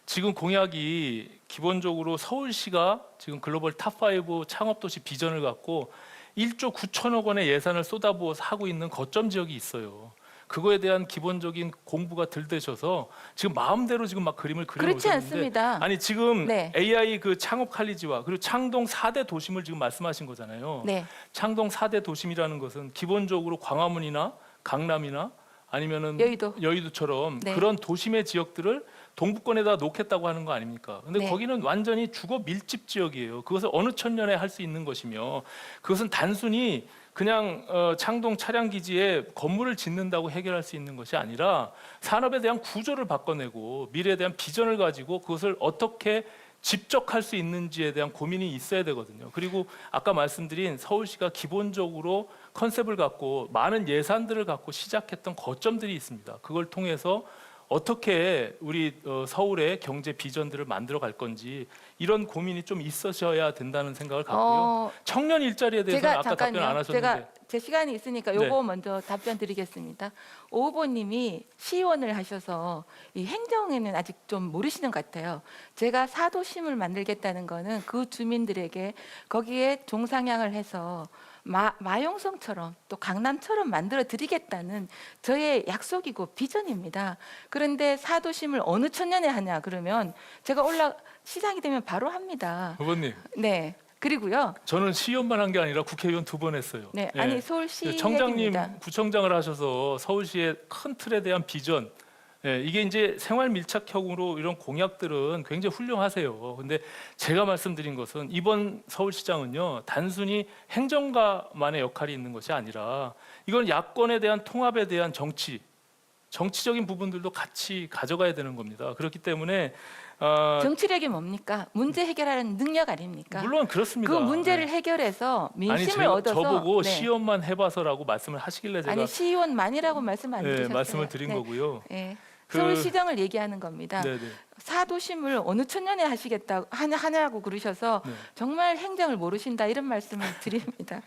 S3: 지금 공약이 기본적으로 서울시가 지금 글로벌 탑5 창업도시 비전을 갖고 1조 9천억 원의 예산을 쏟아부어서 하고 있는 거점 지역이 있어요. 그거에 대한 기본적인 공부가 덜 되셔서 지금 마음대로 지금 막 그림을
S4: 그렇지
S3: 그려놓으셨는데
S4: 않습니다.
S3: 아니 지금
S4: 네.
S3: AI 그 창업 칼리지와 그리고 창동 4대 도심을 지금 말씀하신 거잖아요.
S4: 네.
S3: 창동 4대 도심이라는 것은 기본적으로 광화문이나 강남이나 아니면은
S4: 여의도. 네.
S3: 그런 도심의 지역들을 동부권에다 놓겠다고 하는 거 아닙니까? 근데
S4: 네.
S3: 거기는 완전히 주거 밀집 지역이에요. 그것을 어느 천년에 할 수 있는 것이며 그것은 단순히 그냥 창동 차량 기지에 건물을 짓는다고 해결할 수 있는 것이 아니라 산업에 대한 구조를 바꿔내고 미래에 대한 비전을 가지고 그것을 어떻게 집적할 수 있는지에 대한 고민이 있어야 되거든요. 그리고 아까 말씀드린 서울시가 기본적으로 컨셉을 갖고 많은 예산들을 갖고 시작했던 거점들이 있습니다. 그걸 통해서 어떻게 우리 서울의 경제 비전들을 만들어 갈 건지 이런 고민이 좀 있으셔야 된다는 생각을 갖고요. 청년 일자리에 대해서는 아까 답변 안 하셨는데.
S4: 제가 제 시간이 있으니까 요거 먼저 답변 드리겠습니다. 오 후보님이 시의원을 하셔서 이 행정에는 아직 좀 모르시는 것 같아요. 제가 사도심을 만들겠다는 거는 그 주민들에게 거기에 종상향을 해서 마용성처럼 또 강남처럼 만들어 드리겠다는 저의 약속이고 비전입니다. 그런데 사도심을 어느 천년에 하냐 그러면 제가 시장이 되면 바로 합니다.
S3: 후보님,
S4: 네. 그리고요.
S3: 저는 시의원만 한 게 아니라 국회의원 2번 했어요.
S4: 네.
S3: 예.
S4: 아니 서울시
S3: 청장님
S4: 얘기입니다.
S3: 구청장을 하셔서 서울시의 큰 틀에 대한 비전, 이게 이제 생활 밀착형으로 이런 공약들은 굉장히 훌륭하세요. 근데 제가 말씀드린 것은 이번 서울시장은요 단순히 행정가만의 역할이 있는 것이 아니라 이건 야권에 대한 통합에 대한 정치적인 부분들도 같이 가져가야 되는 겁니다. 그렇기 때문에
S4: 정치력이 뭡니까? 문제 해결하는 능력 아닙니까?
S3: 물론 그렇습니다.
S4: 그 문제를 해결해서 민심을 얻어서
S3: 저보고
S4: 네.
S3: 시의원만 해봐서라고 말씀을 하시길래 제가
S4: 아니 시의원만이라고 말씀 안 드리셨어요.
S3: 말씀을 드린
S4: 네.
S3: 거고요.
S4: 네.
S3: 그-
S4: 서울시장을 얘기하는 겁니다.
S3: 네네.
S4: 사도심을 어느 천년에 하냐고 그러셔서
S3: 네.
S4: 정말 행정을 모르신다 이런 말씀을 드립니다.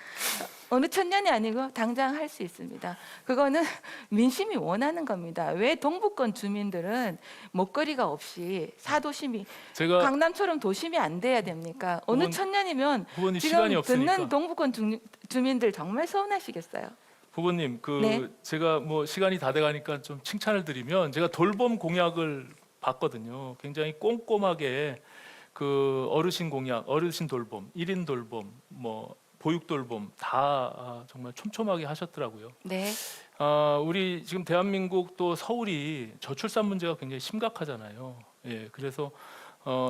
S4: 어느 천년이 아니고 당장 할 수 있습니다. 그거는 민심이 원하는 겁니다. 왜 동부권 주민들은 먹거리가 없이 사도심이
S3: 제가
S4: 강남처럼 도심이 안 돼야 됩니까? 어느
S3: 후보님,
S4: 천년이면
S3: 후보님
S4: 지금
S3: 시간이 없으니까.
S4: 듣는 동부권 주민들 정말 서운하시겠어요.
S3: 후보님,
S4: 네.
S3: 제가 뭐 시간이 다 돼가니까 좀 칭찬을 드리면 제가 돌봄 공약을 봤거든요. 굉장히 꼼꼼하게 그 어르신 공약, 어르신 돌봄, 1인 돌봄, 뭐 보육 돌봄 다 정말 촘촘하게 하셨더라고요.
S4: 네,
S3: 우리 지금 대한민국 또 서울이 저출산 문제가 굉장히 심각하잖아요. 예, 그래서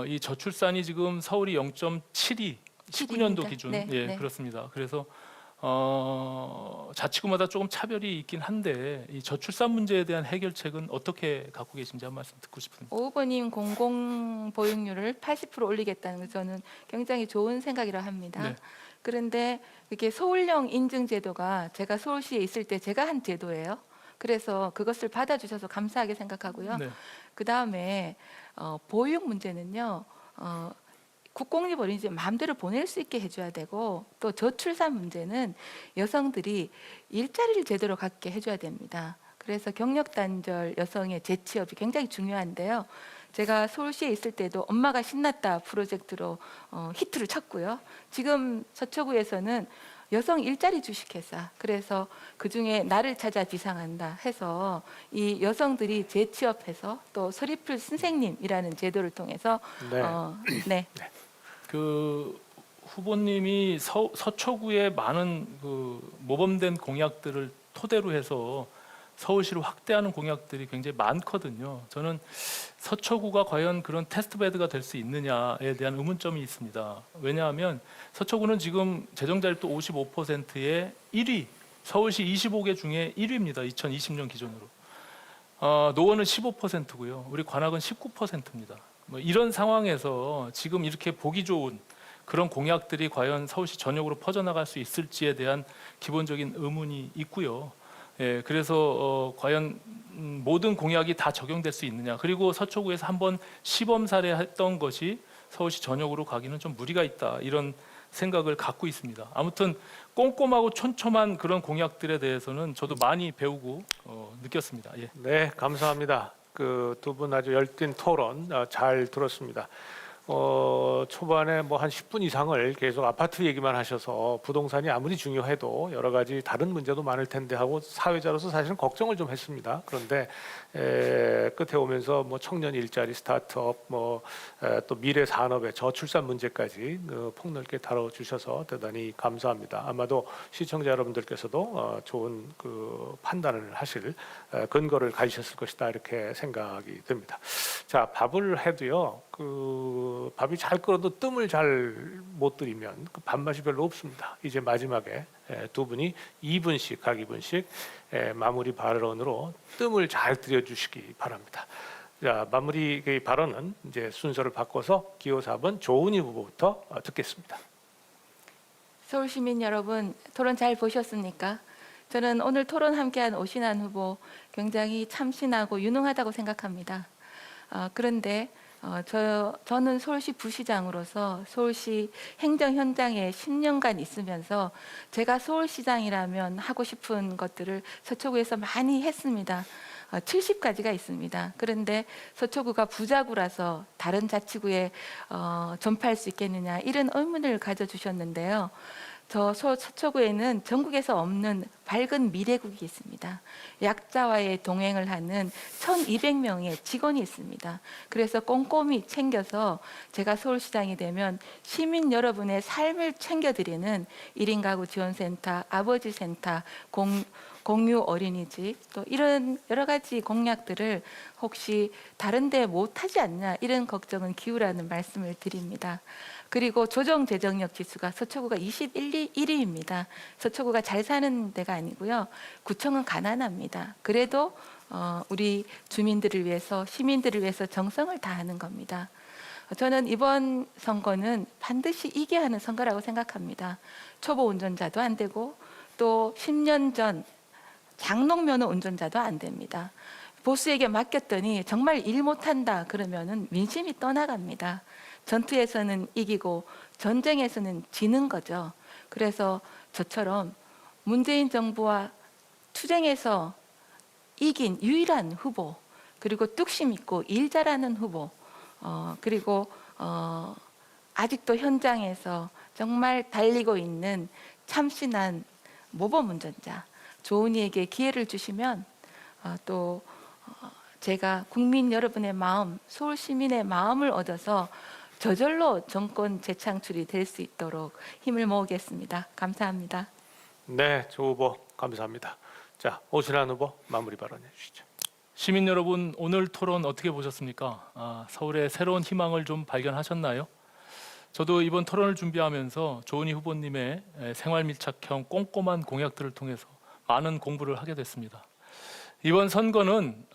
S3: 이 저출산이 지금 서울이 0.72, 19년도 기준,
S4: 네,
S3: 예,
S4: 네.
S3: 그렇습니다. 그래서 자치구마다 조금 차별이 있긴 한데 이 저출산 문제에 대한 해결책은 어떻게 갖고 계신지 한 말씀 듣고 싶습니다.
S4: 오 후보님 공공 보육률을 80% 올리겠다는 거 저는 굉장히 좋은 생각이라 합니다.
S3: 네.
S4: 그런데 이게 서울형 인증 제도가 제가 서울시에 있을 때 제가 한 제도예요. 그래서 그것을 받아주셔서 감사하게 생각하고요.
S3: 네.
S4: 그 다음에 보육 문제는요. 국공립 어린이집 마음대로 보낼 수 있게 해줘야 되고 또 저출산 문제는 여성들이 일자리를 제대로 갖게 해줘야 됩니다. 그래서 경력 단절 여성의 재취업이 굉장히 중요한데요. 제가 서울시에 있을 때도 엄마가 신났다 프로젝트로 히트를 쳤고요. 지금 서초구에서는 여성 일자리 주식회사 그래서 그중에 나를 찾아 비상한다 해서 이 여성들이 재취업해서 또 서리풀 선생님이라는 제도를 통해서
S2: 네.
S4: 네.
S3: 그 후보님이 서초구의 많은 그 모범된 공약들을 토대로 해서 서울시를 확대하는 공약들이 굉장히 많거든요. 저는 서초구가 과연 그런 테스트베드가 될 수 있느냐에 대한 의문점이 있습니다. 왜냐하면 서초구는 지금 재정자립도 55%의 1위, 서울시 25개 중에 1위입니다. 2020년 기준으로. 노원은 15%고요. 우리 관악은 19%입니다. 뭐 이런 상황에서 지금 이렇게 보기 좋은 그런 공약들이 과연 서울시 전역으로 퍼져나갈 수 있을지에 대한 기본적인 의문이 있고요. 예, 그래서 과연 모든 공약이 다 적용될 수 있느냐. 그리고 서초구에서 한번 시범 사례했던 것이 서울시 전역으로 가기는 좀 무리가 있다. 이런 생각을 갖고 있습니다. 아무튼 꼼꼼하고 촘촘한 그런 공약들에 대해서는 저도 많이 배우고 느꼈습니다. 예.
S2: 네, 감사합니다. 그 두 분 아주 열띤 토론 잘 들었습니다. 초반에 뭐 한 10분 이상을 계속 아파트 얘기만 하셔서 부동산이 아무리 중요해도 여러 가지 다른 문제도 많을 텐데 하고 사회자로서 사실은 걱정을 좀 했습니다. 그런데 끝에 오면서 뭐 청년 일자리, 스타트업, 또 미래 산업의 저출산 문제까지 폭넓게 다뤄주셔서 대단히 감사합니다. 아마도 시청자 여러분들께서도 좋은 그 판단을 하실 근거를 가지셨을 것이다 이렇게 생각이 듭니다. 자, 밥을 해도요. 밥이 잘 끓어도 뜸을 잘 못 들이면 그 밥맛이 별로 없습니다. 이제 마지막에 두 분이 2분씩 각 2분씩 마무리 발언으로 뜸을 잘 들여주시기 바랍니다. 자, 마무리 발언은 이제 순서를 바꿔서 기호 4번 조은희 후보부터 듣겠습니다.
S4: 서울 시민 여러분, 토론 잘 보셨습니까? 저는 오늘 토론 함께한 오신환 후보 굉장히 참신하고 유능하다고 생각합니다. 그런데 저는 서울시 부시장으로서 서울시 행정 현장에 10년간 있으면서 제가 서울시장이라면 하고 싶은 것들을 서초구에서 많이 했습니다. 70가지가 있습니다. 그런데 서초구가 부자구라서 다른 자치구에 전파할 수 있겠느냐 이런 의문을 가져주셨는데요. 서초구에는 전국에서 없는 밝은 미래국이 있습니다. 약자와의 동행을 하는 1,200명의 직원이 있습니다. 그래서 꼼꼼히 챙겨서 제가 서울시장이 되면 시민 여러분의 삶을 챙겨드리는 1인 가구 지원센터, 아버지 센터, 공유 어린이집 또 이런 여러 가지 공약들을 혹시 다른 데 못하지 않냐 이런 걱정은 기우라는 말씀을 드립니다. 그리고 조정 재정력 지수가 서초구가 21위입니다. 서초구가 잘 사는 데가 아니고요. 구청은 가난합니다. 그래도 우리 주민들을 위해서 시민들을 위해서 정성을 다하는 겁니다. 저는 이번 선거는 반드시 이겨야 하는 선거라고 생각합니다. 초보 운전자도 안 되고 또 10년 전 장롱면허 운전자도 안 됩니다. 보수에게 맡겼더니 정말 일 못한다 그러면은 민심이 떠나갑니다. 전투에서는 이기고 전쟁에서는 지는 거죠. 그래서 저처럼 문재인 정부와 투쟁에서 이긴 유일한 후보, 그리고 뚝심 있고 일 잘하는 후보, 그리고 아직도 현장에서 정말 달리고 있는 참신한 모범 운전자 조은희에게 기회를 주시면 또 제가 국민 여러분의 마음, 서울 시민의 마음을 얻어서 저절로 정권 재창출이 될 수 있도록 힘을 모으겠습니다. 감사합니다.
S2: 네, 조 후보 감사합니다. 자, 오신환 후보 마무리 발언해 주시죠.
S3: 시민 여러분, 오늘 토론 어떻게 보셨습니까? 서울의 새로운 희망을 좀 발견하셨나요? 저도 이번 토론을 준비하면서 조은희 후보님의 생활 밀착형 꼼꼼한 공약들을 통해서 많은 공부를 하게 됐습니다. 이번 선거는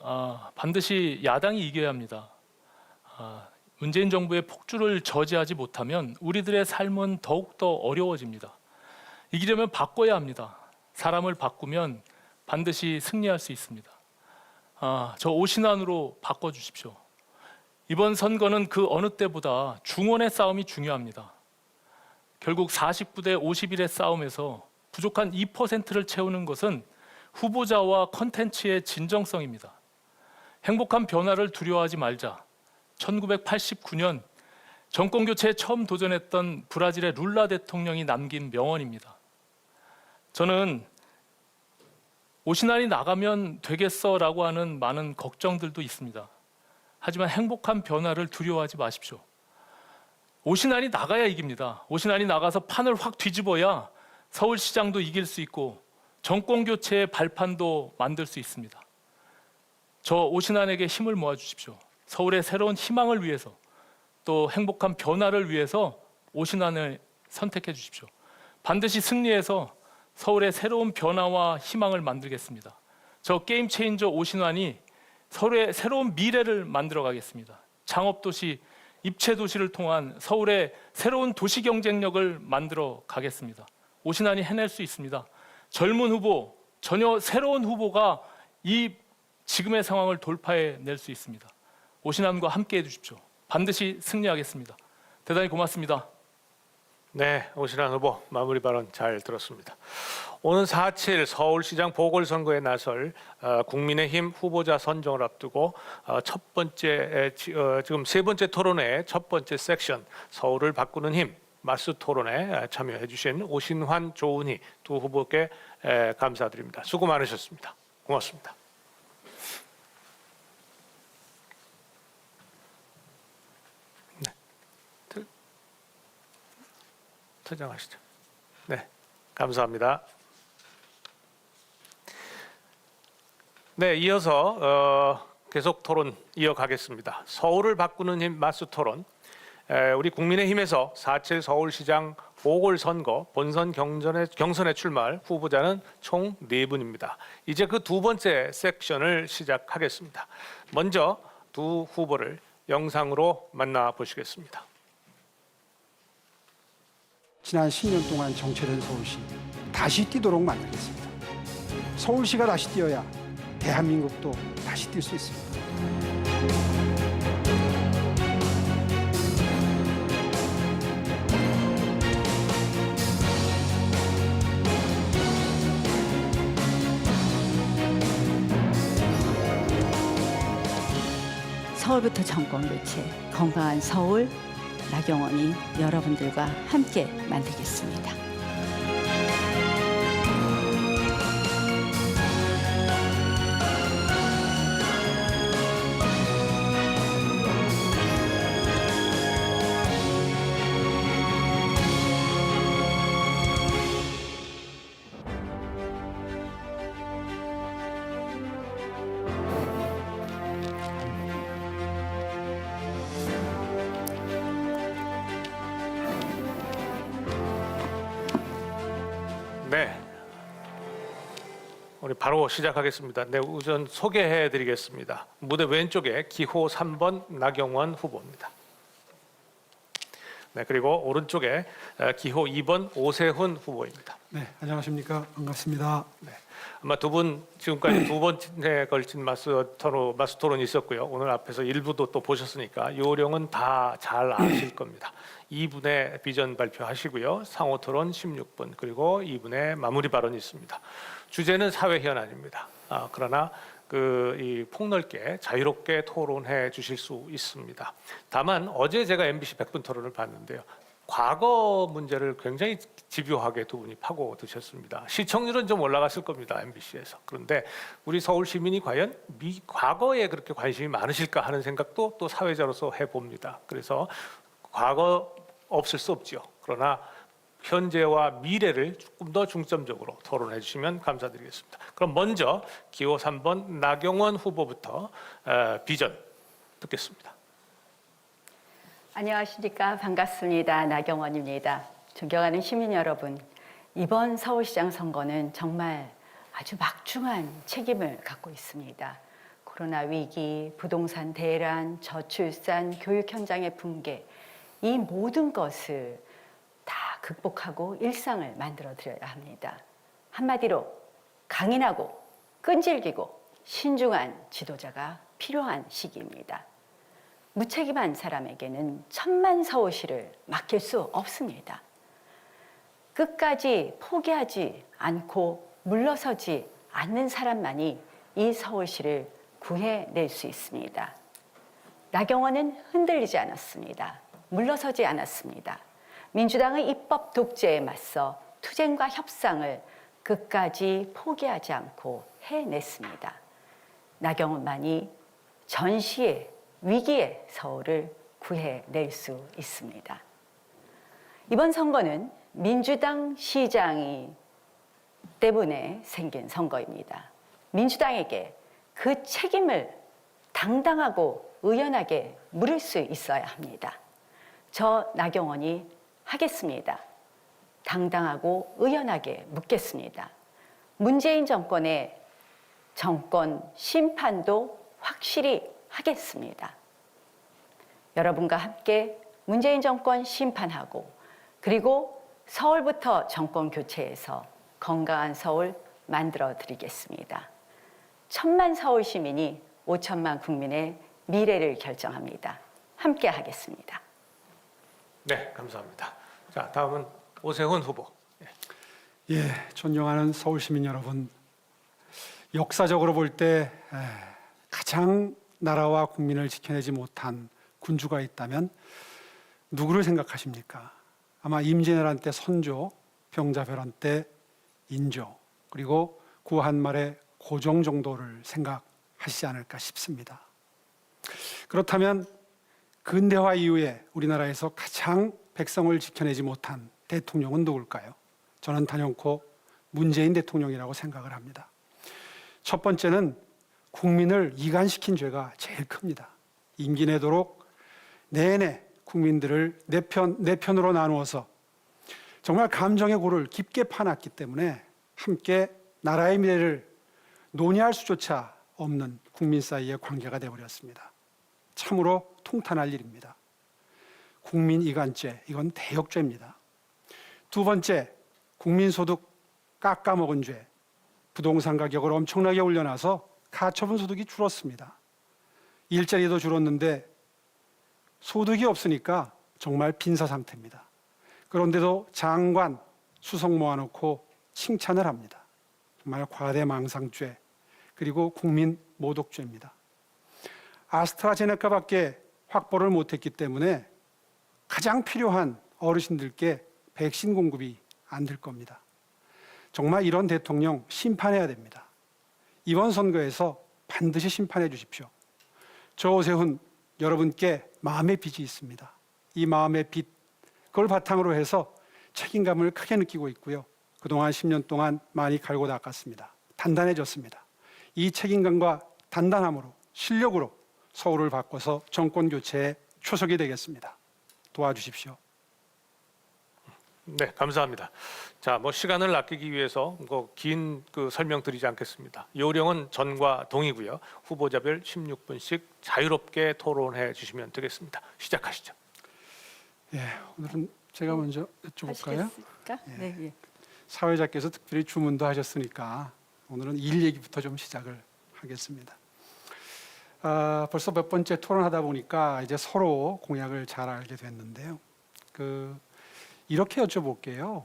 S3: 반드시 야당이 이겨야 합니다. 문재인 정부의 폭주를 저지하지 못하면 우리들의 삶은 더욱더 어려워집니다. 이기려면 바꿔야 합니다. 사람을 바꾸면 반드시 승리할 수 있습니다. 저 오신환으로 바꿔주십시오. 이번 선거는 그 어느 때보다 중원의 싸움이 중요합니다. 결국 49대 51의 싸움에서 부족한 2%를 채우는 것은 후보자와 컨텐츠의 진정성입니다. 행복한 변화를 두려워하지 말자. 1989년 정권 교체에 처음 도전했던 브라질의 룰라 대통령이 남긴 명언입니다. 저는 오신환이 나가면 되겠어라고 하는 많은 걱정들도 있습니다. 하지만 행복한 변화를 두려워하지 마십시오. 오신환이 나가야 이깁니다. 오신환이 나가서 판을 확 뒤집어야 서울시장도 이길 수 있고 정권 교체의 발판도 만들 수 있습니다. 저 오신환에게 힘을 모아주십시오. 서울의 새로운 희망을 위해서 또 행복한 변화를 위해서 오신환을 선택해 주십시오. 반드시 승리해서 서울의 새로운 변화와 희망을 만들겠습니다. 저 게임 체인저 오신환이 서울의 새로운 미래를 만들어 가겠습니다. 창업도시, 입체도시를 통한 서울의 새로운 도시 경쟁력을 만들어 가겠습니다. 오신환이 해낼 수 있습니다. 젊은 후보, 전혀 새로운 후보가 이 지금의 상황을 돌파해 낼 수 있습니다. 오신환과 함께 해주십시오. 반드시 승리하겠습니다. 대단히 고맙습니다.
S2: 네, 오신환 후보 마무리 발언 잘 들었습니다. 오는 4.7 서울시장 보궐선거에 나설 국민의힘 후보자 선정을 앞두고 첫 번째 지금 세 번째 토론회의 첫 번째 섹션 서울을 바꾸는 힘 마스 토론에 참여해 주신 오신환, 조은희 두 후보께 감사드립니다. 수고 많으셨습니다. 고맙습니다. 네. 퇴장하시죠. 네, 감사합니다. 네, 이어서 계속 토론 이어가겠습니다. 서울을 바꾸는 힘 마스 토론. 우리 국민의힘에서 4.7 서울시장 보궐선거 본선 경선에 출마할 후보자는 총 4분입니다. 이제 그 두 번째 섹션을 시작하겠습니다. 먼저 두 후보를 영상으로 만나보시겠습니다.
S5: 지난 10년 동안 정체된 서울시 다시 뛰도록 만들겠습니다. 서울시가 다시 뛰어야 대한민국도 다시 뛸 수 있습니다.
S6: 서울부터 정권 교체, 건강한 서울, 나경원이 여러분들과 함께 만들겠습니다.
S2: 네, 우리 바로 시작하겠습니다. 네, 우선 소개해드리겠습니다. 무대 왼쪽에 기호 3번 나경원 후보입니다. 네, 그리고 오른쪽에 기호 2번 오세훈 후보입니다.
S5: 네, 안녕하십니까. 반갑습니다.
S2: 네, 아마 두 분 지금까지 두 번째 걸친 마스 토론이 있었고요. 오늘 앞에서 일부도 또 보셨으니까 요령은 다 잘 아실 겁니다. 2분의 비전 발표하시고요. 상호 토론 16분 그리고 2분의 마무리 발언이 있습니다. 주제는 사회 현안입니다. 그러나 이 폭넓게 자유롭게 토론해 주실 수 있습니다. 다만 어제 제가 MBC 100분 토론을 봤는데요. 과거 문제를 굉장히 집요하게 두 분이 파고 드셨습니다. 시청률은 좀 올라갔을 겁니다. MBC에서. 그런데 우리 서울 시민이 과연 과거에 그렇게 관심이 많으실까 하는 생각도 또 사회자로서 해봅니다. 그래서 과거 없을 수 없죠. 그러나 현재와 미래를 조금 더 중점적으로 토론해 주시면 감사드리겠습니다. 그럼 먼저 기호 3번 나경원 후보부터 비전 듣겠습니다.
S7: 안녕하십니까. 반갑습니다. 나경원입니다. 존경하는 시민 여러분, 이번 서울시장 선거는 정말 아주 막중한 책임을 갖고 있습니다. 코로나 위기, 부동산 대란, 저출산, 교육 현장의 붕괴, 이 모든 것을 다 극복하고 일상을 만들어 드려야 합니다. 한마디로 강인하고 끈질기고 신중한 지도자가 필요한 시기입니다. 무책임한 사람에게는 천만 서울시를 맡길 수 없습니다. 끝까지 포기하지 않고 물러서지 않는 사람만이 이 서울시를 구해낼 수 있습니다. 나경원은 흔들리지 않았습니다. 물러서지 않았습니다. 민주당의 입법 독재에 맞서 투쟁과 협상을 끝까지 포기하지 않고 해냈습니다. 나경원만이 전시의 위기의 서울을 구해낼 수 있습니다. 이번 선거는 민주당 시장이 때문에 생긴 선거입니다. 민주당에게 그 책임을 당당하고 의연하게 물을 수 있어야 합니다. 저 나경원이 하겠습니다. 당당하고 의연하게 묻겠습니다. 문재인 정권의 정권 심판도 확실히 하겠습니다. 여러분과 함께 문재인 정권 심판하고 그리고 서울부터 정권 교체해서 건강한 서울 만들어 드리겠습니다. 1,000만 서울 시민이 5천만 국민의 미래를 결정합니다. 함께 하겠습니다.
S2: 네, 감사합니다. 자, 다음은 오세훈 후보.
S5: 예, 존경하는 서울 시민 여러분. 역사적으로 볼 때 가장 나라와 국민을 지켜내지 못한 군주가 있다면 누구를 생각하십니까? 아마 임진왜란 때 선조, 병자별원 때 인조, 그리고 구한말의 고종 정도를 생각하시지 않을까 싶습니다. 그렇다면 근대화 이후에 우리나라에서 가장 백성을 지켜내지 못한 대통령은 누굴까요? 저는 단연코 문재인 대통령이라고 생각을 합니다. 첫 번째는 국민을 이간시킨 죄가 제일 큽니다. 임기 내도록 내내 국민들을 내 편으로 나누어서 정말 감정의 골을 깊게 파놨기 때문에 함께 나라의 미래를 논의할 수조차 없는 국민 사이의 관계가 되어버렸습니다. 참으로 통탄할 일입니다. 국민 이간죄, 이건 대역죄입니다. 두 번째, 국민소득 깎아먹은 죄. 부동산 가격을 엄청나게 올려놔서 가처분 소득이 줄었습니다. 일자리도 줄었는데 소득이 없으니까 정말 빈사 상태입니다. 그런데도 장관, 수석 모아놓고 칭찬을 합니다. 정말 과대망상죄, 그리고 국민 모독죄입니다. 아스트라제네카밖에 확보를 못했기 때문에 가장 필요한 어르신들께 백신 공급이 안 될 겁니다. 정말 이런 대통령 심판해야 됩니다. 이번 선거에서 반드시 심판해 주십시오. 저 오세훈 여러분께 마음의 빚이 있습니다. 이 마음의 빚, 그걸 바탕으로 해서 책임감을 크게 느끼고 있고요. 그동안 10년 동안 많이 갈고 닦았습니다. 단단해졌습니다. 이 책임감과 단단함으로, 실력으로 서울을 바꿔서 정권 교체의 초석이 되겠습니다. 도와주십시오.
S2: 네, 감사합니다. 자, 시간을 아끼기 위해서 긴 설명 드리지 않겠습니다. 요령은 전과 동이고요. 후보자별 16분씩 자유롭게 토론해 주시면 되겠습니다. 시작하시죠.
S5: 예, 오늘은 제가 먼저 여쭤볼까요?
S7: 하시겠습니까? 네, 예.
S5: 사회자께서 특별히 주문도 하셨으니까 오늘은 일 얘기부터 좀 시작을 하겠습니다. 벌써 몇 번째 토론하다 보니까 이제 서로 공약을 잘 알게 됐는데요. 이렇게 여쭤볼게요.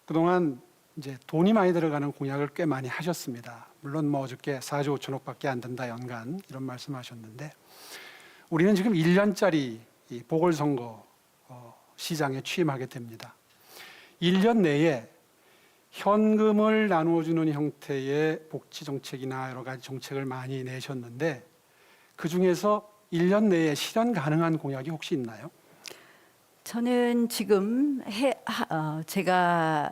S5: 그동안 이제 돈이 많이 들어가는 공약을 꽤 많이 하셨습니다. 물론 어저께 4조 5천억밖에 안 된다 연간 이런 말씀하셨는데 우리는 지금 1년짜리 보궐선거 시장에 취임하게 됩니다. 1년 내에 현금을 나누어주는 형태의 복지 정책이나 여러 가지 정책을 많이 내셨는데 그 중에서 1년 내에 실현 가능한 공약이 혹시 있나요?
S6: 저는 지금 제가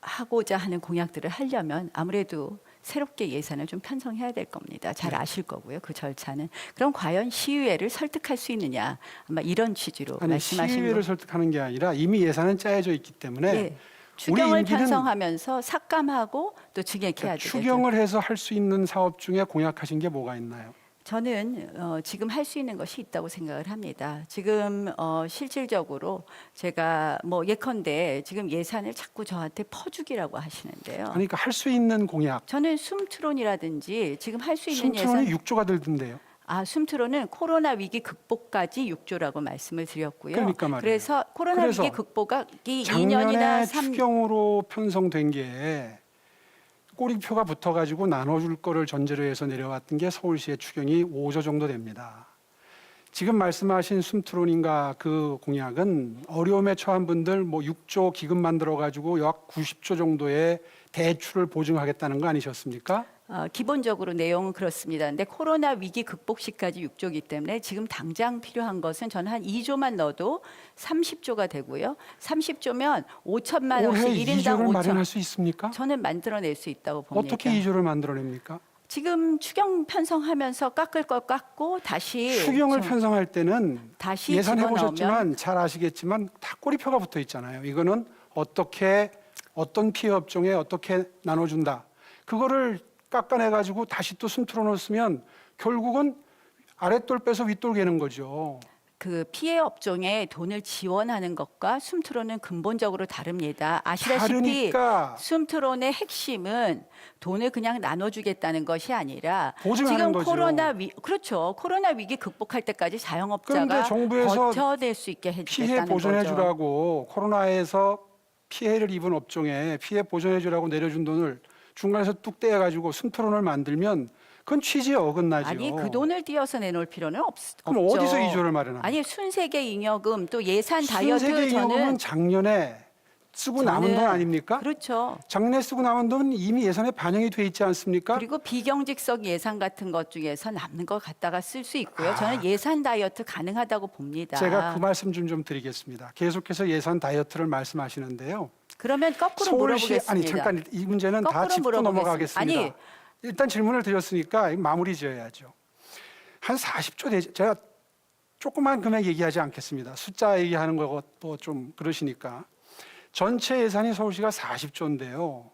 S6: 하고자 하는 공약들을 하려면 아무래도 새롭게 예산을 좀 편성해야 될 겁니다. 잘 아실 거고요. 그 절차는. 그럼 과연 시의회를 설득할 수 있느냐. 아마 이런 취지로
S5: 아니,
S6: 말씀하신
S5: 시의회를 설득하는 게 아니라 이미 예산은 짜여져 있기 때문에
S6: 예. 추경을
S5: 임기는
S6: 편성하면서 삭감하고 또 증액해야 되죠.
S5: 추경을 해서 할 수 있는 사업 중에 공약하신 게 뭐가 있나요?
S6: 저는 지금 할 수 있는 것이 있다고 생각을 합니다. 지금 실질적으로 제가 예컨대 지금 예산을 자꾸 저한테 퍼주기라고 하시는데요.
S5: 그러니까 할 수 있는 공약.
S6: 저는 숨트론이라든지 지금 할 수 있는
S5: 숨트론이
S6: 예산
S5: 6조가 들던데요.
S6: 숨트론은 코로나 위기 극복까지 6조라고 말씀을 드렸고요.
S5: 그러니까 말이에요.
S6: 그래서 코로나 위기 극복이 2년이나
S5: 작년에
S6: 3년
S5: 추경으로 편성된 게 꼬리표가 붙어가지고 나눠줄 거를 전제로 해서 내려왔던 게 서울시의 추경이 5조 정도 됩니다. 지금 말씀하신 숨트론인가 그 공약은 어려움에 처한 분들 6조 기금 만들어가지고 약 90조 정도의 대출을 보증하겠다는 거 아니셨습니까?
S6: 기본적으로 내용은 그렇습니다. 근데 코로나 위기 극복 시까지 6조이기 때문에 지금 당장 필요한 것은 저는 한 2조만 넣어도 30조가 되고요. 30조면 5천만 원씩
S5: 올해
S6: 1인당
S5: 2조를
S6: 5천.
S5: 마련할 수 있습니까?
S6: 저는 만들어낼 수 있다고 봅니다.
S5: 어떻게 2조를 만들어냅니까?
S6: 지금 추경 편성하면서 깎을 걸 깎고 다시
S5: 추경을 편성할 때는
S6: 다시
S5: 예산해
S6: 집어넣으면
S5: 보셨지만 잘 아시겠지만 다 꼬리표가 붙어 있잖아요. 이거는 어떤 피해 업종에 어떻게 나눠준다. 그거를 깎아내 가지고 다시 또 숨 틀어놓으면 결국은 아랫돌 빼서 윗돌 개는 거죠.
S6: 그 피해 업종에 돈을 지원하는 것과 숨트론은 근본적으로 다릅니다. 아시다시피
S5: 다르니까
S6: 숨트론의 핵심은 돈을 그냥 나눠주겠다는 것이 아니라
S5: 보증하는
S6: 지금
S5: 거죠.
S6: 그렇죠. 코로나 위기 극복할 때까지
S5: 그런데
S6: 자영업자가
S5: 정부에서
S6: 버텨낼 수 있게
S5: 피해
S6: 해주겠다는
S5: 보전해
S6: 거죠.
S5: 주라고 코로나에서 피해를 입은 업종에 피해 보전해 주라고 내려준 돈을 중간에서 뚝 떼어 가지고 숨토론을 만들면 그건 취지에 어긋나죠.
S6: 아니 그 돈을 띄어서 내놓을 필요는
S5: 그럼
S6: 없죠.
S5: 어디서 이조를 마련합니까?
S6: 아니 순세계 잉여금 또 예산 다이어트
S5: 순세계
S6: 저는
S5: 임금은 작년에 쓰고 남은 돈 아닙니까?
S6: 그렇죠.
S5: 작년에 쓰고 남은 돈 이미 예산에 반영이 돼 있지 않습니까?
S6: 그리고 비경직성 예산 같은 것 중에서 남는 걸 갖다가 쓸 수 있고요. 저는 예산 다이어트 가능하다고 봅니다.
S5: 제가 그 말씀 좀 드리겠습니다. 계속해서 예산 다이어트를 말씀하시는데요.
S6: 그러면 거꾸로
S5: 서울시
S6: 물어보겠습니다.
S5: 아니 잠깐 이 문제는 다
S6: 거꾸로
S5: 짚고
S6: 물어보겠습니다.
S5: 넘어가겠습니다.
S6: 아니.
S5: 일단 질문을 드렸으니까 마무리 지어야죠. 한 40조 제가 조그만 금액 얘기하지 않겠습니다. 숫자 얘기하는 것도 좀 그러시니까 전체 예산이 서울시가 40조인데요.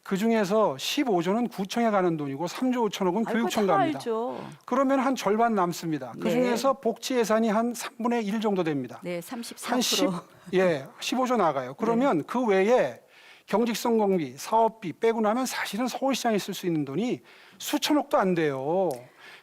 S5: 그 중에서 15조는 구청에 가는 돈이고 3조 5천억은 교육청
S6: 다
S5: 갑니다.
S6: 알죠.
S5: 그러면 한 절반 남습니다. 그
S6: 네.
S5: 중에서 복지 예산이 한 3분의 1 정도 됩니다.
S6: 네,
S5: 한
S6: 34%.
S5: 15조 나가요. 그러면 그 외에 경직성 공비, 사업비 빼고 나면 사실은 서울시장에 쓸 수 있는 돈이 수천억도 안 돼요.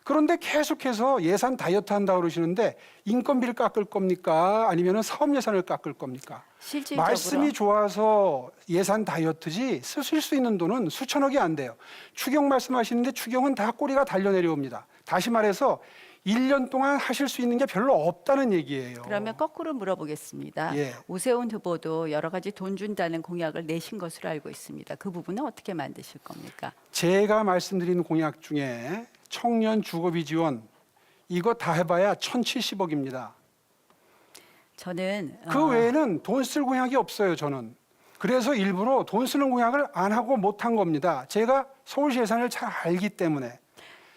S5: 그런데 계속해서 예산 다이어트 한다고 그러시는데 인건비를 깎을 겁니까? 아니면 사업 예산을 깎을 겁니까?
S6: 실질적으로
S5: 말씀이 좋아서 예산 다이어트지 쓰실 수 있는 돈은 수천억이 안 돼요. 추경 말씀하시는데 추경은 다 꼬리가 달려 내려옵니다. 다시 말해서 1년 동안 하실 수 있는 게 별로 없다는 얘기예요.
S6: 그러면 거꾸로 물어보겠습니다.
S5: 예.
S6: 오세훈 후보도 여러 가지 돈 준다는 공약을 내신 것으로 알고 있습니다. 그 부분은 어떻게 만드실 겁니까?
S5: 제가 말씀드린 공약 중에 청년 주거비 지원 이거 다 해봐야 1,070억입니다.
S6: 저는
S5: 그 외에는 돈 쓸 공약이 없어요. 저는. 그래서 일부러 돈 쓰는 공약을 안 하고 못 한 겁니다. 제가 서울시 예산을 잘 알기 때문에.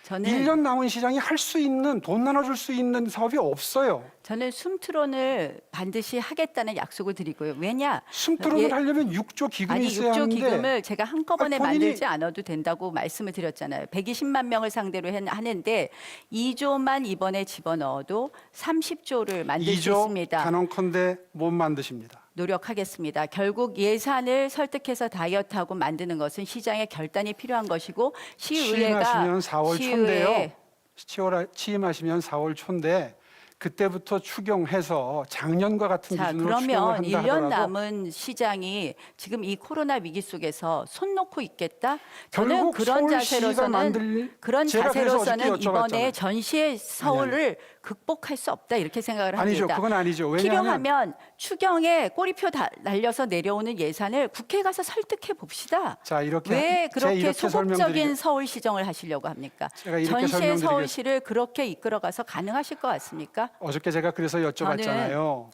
S6: 저는
S5: 1년 남은 시장이 할 수 있는 돈 나눠줄 수 있는 사업이 없어요.
S6: 저는 숨트론을 반드시 하겠다는 약속을 드리고요. 왜냐?
S5: 숨토론을
S6: 예,
S5: 하려면 6조 기금이
S6: 아니
S5: 있어야
S6: 6조
S5: 하는데
S6: 기금을 제가 한꺼번에
S5: 본인이-
S6: 만들지 않아도 된다고 말씀을 드렸잖아요. 120만 명을 상대로 하는데 2조만 이번에 집어넣어도 30조를 만들 수
S5: 2조
S6: 있습니다.
S5: 단언컨대 못 만드십니다.
S6: 노력하겠습니다. 결국 예산을 설득해서 다이어트하고 만드는 것은 시장의 결단이 필요한 것이고 시의회가
S5: 취임하시면 4월 초인데요.
S6: 시의회
S5: 취임하시면 4월 초인데 그때부터 추경해서 작년과 같은
S6: 자,
S5: 기준으로 추경을
S6: 그러면
S5: 한다
S6: 1년
S5: 하더라도
S6: 남은 시장이 지금 이 코로나 위기 속에서 손 놓고 있겠다? 저는
S5: 결국
S6: 그런
S5: 서울시가
S6: 자세로서는
S5: 만들
S6: 그런
S5: 제가 그래서
S6: 자세로서는
S5: 어저께
S6: 이번에
S5: 여쭤봤잖아요.
S6: 전시의 서울을 극복할 수 없다 이렇게 생각을
S5: 아니죠.
S6: 합니다.
S5: 그건 아니죠. 왜냐하면
S6: 필요하면 추경에 꼬리표 날려서 내려오는 예산을 국회에 가서 설득해 봅시다.
S5: 자, 이렇게
S6: 왜
S5: 제가
S6: 그렇게
S5: 이렇게
S6: 소극적인 서울시정을 하시려고 합니까?
S5: 제가 이렇게
S6: 전시의
S5: 설명드리겠습니다.
S6: 서울시를 그렇게 이끌어가서 가능하실 것 같습니까?
S5: 어저께 제가 그래서 여쭤봤잖아요.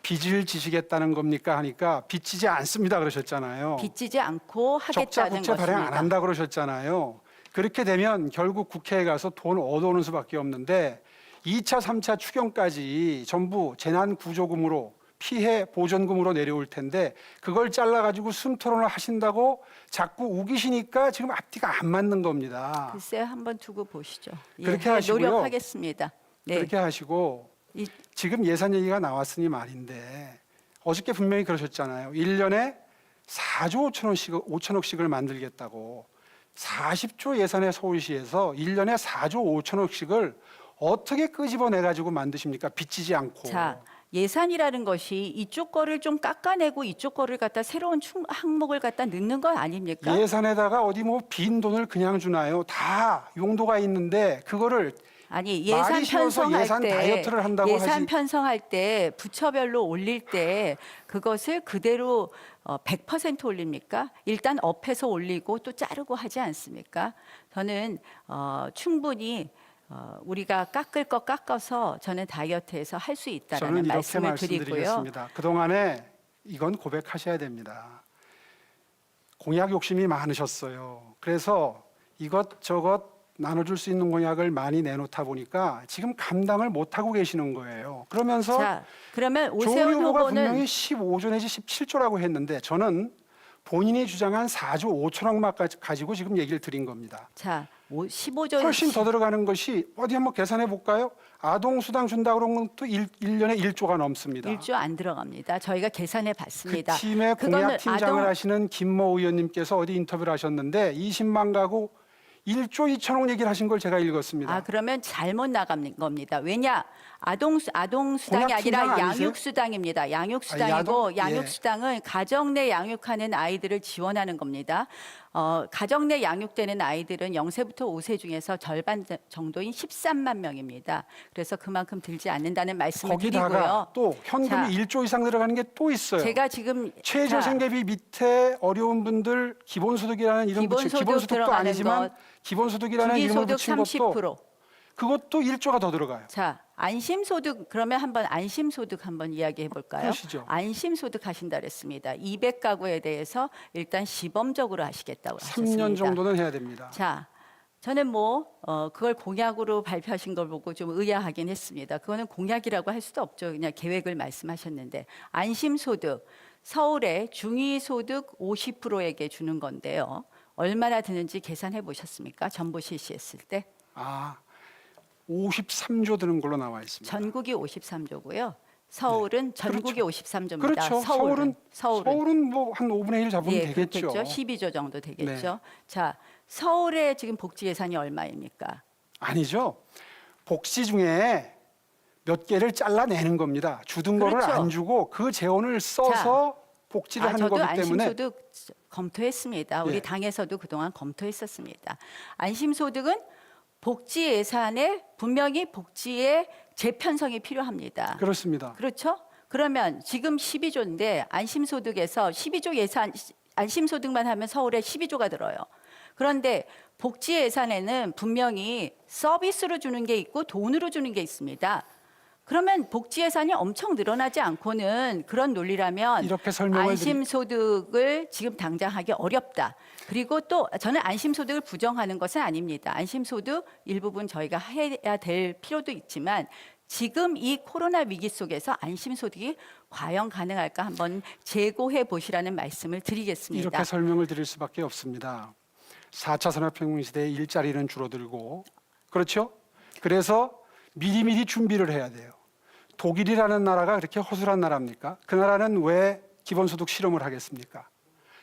S5: 빚을 지시겠다는 겁니까 하니까 빚지지 않습니다 그러셨잖아요.
S6: 빚지지 않고
S5: 적자
S6: 하겠다는
S5: 국채 발행 안
S6: 것입니다.
S5: 한다 그러셨잖아요. 그렇게 되면 결국 국회에 가서 돈 얻어오는 수밖에 없는데 2차, 3차 추경까지 전부 재난구조금으로 피해 보전금으로 내려올 텐데 그걸 잘라가지고 숨토론을 하신다고 자꾸 우기시니까 지금 앞뒤가 안 맞는 겁니다.
S6: 글쎄 한번 두고 보시죠.
S5: 그렇게 하시고요.
S6: 노력하겠습니다. 네.
S5: 그렇게 하시고
S6: 이-
S5: 지금 예산 얘기가 나왔으니 말인데 어저께 분명히 그러셨잖아요. 1년에 4조 5천억씩을 만들겠다고 40조 예산의 서울시에서 1년에 4조 5천억씩을 어떻게 끄집어내 가지고 만드십니까? 빚지지 않고.
S6: 자, 예산이라는 것이 이쪽 거를 좀 깎아내고 이쪽 거를 갖다 새로운 항목을 갖다 넣는 건 아닙니까?
S5: 예산에다가 어디 뭐 빈 돈을 그냥 주나요? 다 용도가 있는데 그거를
S6: 아니 예산
S5: 말이 쉬워서
S6: 편성할
S5: 예산
S6: 때
S5: 다이어트를 한다고
S6: 예산
S5: 하지.
S6: 편성할 때 부처별로 올릴 때 그것을 그대로 100% 올립니까? 일단 업해서 올리고 또 자르고 하지 않습니까? 저는 충분히 우리가 깎을 거 깎아서 저는 다이어트해서 할 수
S5: 저는
S6: 있다라는
S5: 이렇게
S6: 말씀을 드리고요.
S5: 말씀드리겠습니다. 그동안에 이건 고백하셔야 됩니다. 공약 욕심이 많으셨어요. 그래서 이것저것 나눠줄 수 있는 공약을 많이 내놓다 보니까 지금 감당을 못하고 계시는 거예요. 그러면서
S6: 자, 그러면
S5: 조은희
S6: 오세훈
S5: 후보가 분명히
S6: 후보는
S5: 15조 내지 17조라고 했는데 저는 본인이 주장한 4조 5천억만 가지고 지금 얘기를 드린 겁니다.
S6: 자 15조
S5: 훨씬 더 들어가는 것이 어디 한번 계산해 볼까요? 아동수당 준다 그런 것도 1년에 1조가 넘습니다.
S6: 1조 안 들어갑니다. 저희가 계산해
S5: 그
S6: 봤습니다.
S5: 팀의
S6: 그거는
S5: 공약팀장을
S6: 아동-
S5: 하시는 김모 의원님께서 어디 인터뷰를 하셨는데 20만 가구 1조 2천억 얘기를 하신 걸 제가 읽었습니다.
S6: 아 그러면 잘못 나간 겁니다. 왜냐 아동수당이 아니라
S5: 공약 팀장 아니세요?
S6: 양육수당입니다. 양육수당이고
S5: 야동? 예.
S6: 양육수당은 가정 내 양육하는 아이들을 지원하는 겁니다. 가정 내 양육되는 아이들은 0세부터 5세 중에서 절반 정도인 13만 명입니다. 그래서 그만큼 들지 않는다는 말씀을
S5: 거기다가
S6: 드리고요.
S5: 또 현금이
S6: 자,
S5: 1조 이상 들어가는 게 또 있어요.
S6: 제가 지금
S5: 최저생계비 밑에 어려운 분들 기본소득이라는 이름 붙인
S6: 기본소득
S5: 기본소득도
S6: 들어가는
S5: 아니지만
S6: 것,
S5: 기본소득이라는 이름을
S6: 주기소득
S5: 붙인 것도
S6: 30%.
S5: 그것도 1조가 더 들어가요.
S6: 자, 안심소득 그러면 한번 안심소득 한번 이야기해 볼까요?
S5: 그러시죠.
S6: 안심소득 하신다 그랬습니다. 200가구에 대해서 일단 시범적으로 하시겠다고 하셨습니다.
S5: 3년 정도는 해야 됩니다.
S6: 자, 저는 그걸 공약으로 발표하신 걸 보고 좀 의아하긴 했습니다. 그거는 공약이라고 할 수도 없죠. 그냥 계획을 말씀하셨는데 안심소득 서울의 중위소득 50%에게 주는 건데요. 얼마나 드는지 계산해 보셨습니까? 정부 실시했을 때.
S5: 아, 53조 드는 걸로 나와 있습니다.
S6: 전국이 53조고요. 서울은 전국이 53조입니다.
S5: 그렇죠. 서울은 뭐 한 5분의 1 잡으면
S6: 예,
S5: 되겠죠.
S6: 그렇겠죠. 12조 정도 되겠죠.
S5: 네.
S6: 자, 서울의 지금 복지 예산이 얼마입니까?
S5: 아니죠. 복지 중에 몇 개를 잘라내는 겁니다. 주둔 거를
S6: 그렇죠.
S5: 안 주고 그 재원을 써서 복지를 하는
S6: 저도
S5: 거기 때문에
S6: 안심소득 검토했습니다. 우리
S5: 예.
S6: 당에서도 그동안 검토했었습니다. 안심소득은 복지 예산에 분명히 복지의 재편성이 필요합니다.
S5: 그렇습니다.
S6: 그렇죠? 그러면 지금 12조인데 안심소득에서 12조 예산 안심소득만 하면 서울에 12조가 들어요. 그런데 복지 예산에는 분명히 서비스로 주는 게 있고 돈으로 주는 게 있습니다. 그러면 복지 예산이 엄청 늘어나지 않고는 그런 논리라면
S5: 이렇게 설명을
S6: 안심소득을 지금 당장 하기 어렵다. 그리고 또 저는 안심소득을 부정하는 것은 아닙니다. 안심소득 일부분 저희가 해야 될 필요도 있지만 지금 이 코로나 위기 속에서 안심소득이 과연 가능할까 한번 재고해 보시라는 말씀을 드리겠습니다.
S5: 이렇게 설명을 드릴 수밖에 없습니다. 4차 산업혁명 시대에 일자리는 줄어들고 그렇죠? 그래서 미리미리 준비를 해야 돼요. 독일이라는 나라가 그렇게 허술한 나라입니까? 그 나라는 왜 기본소득 실험을 하겠습니까?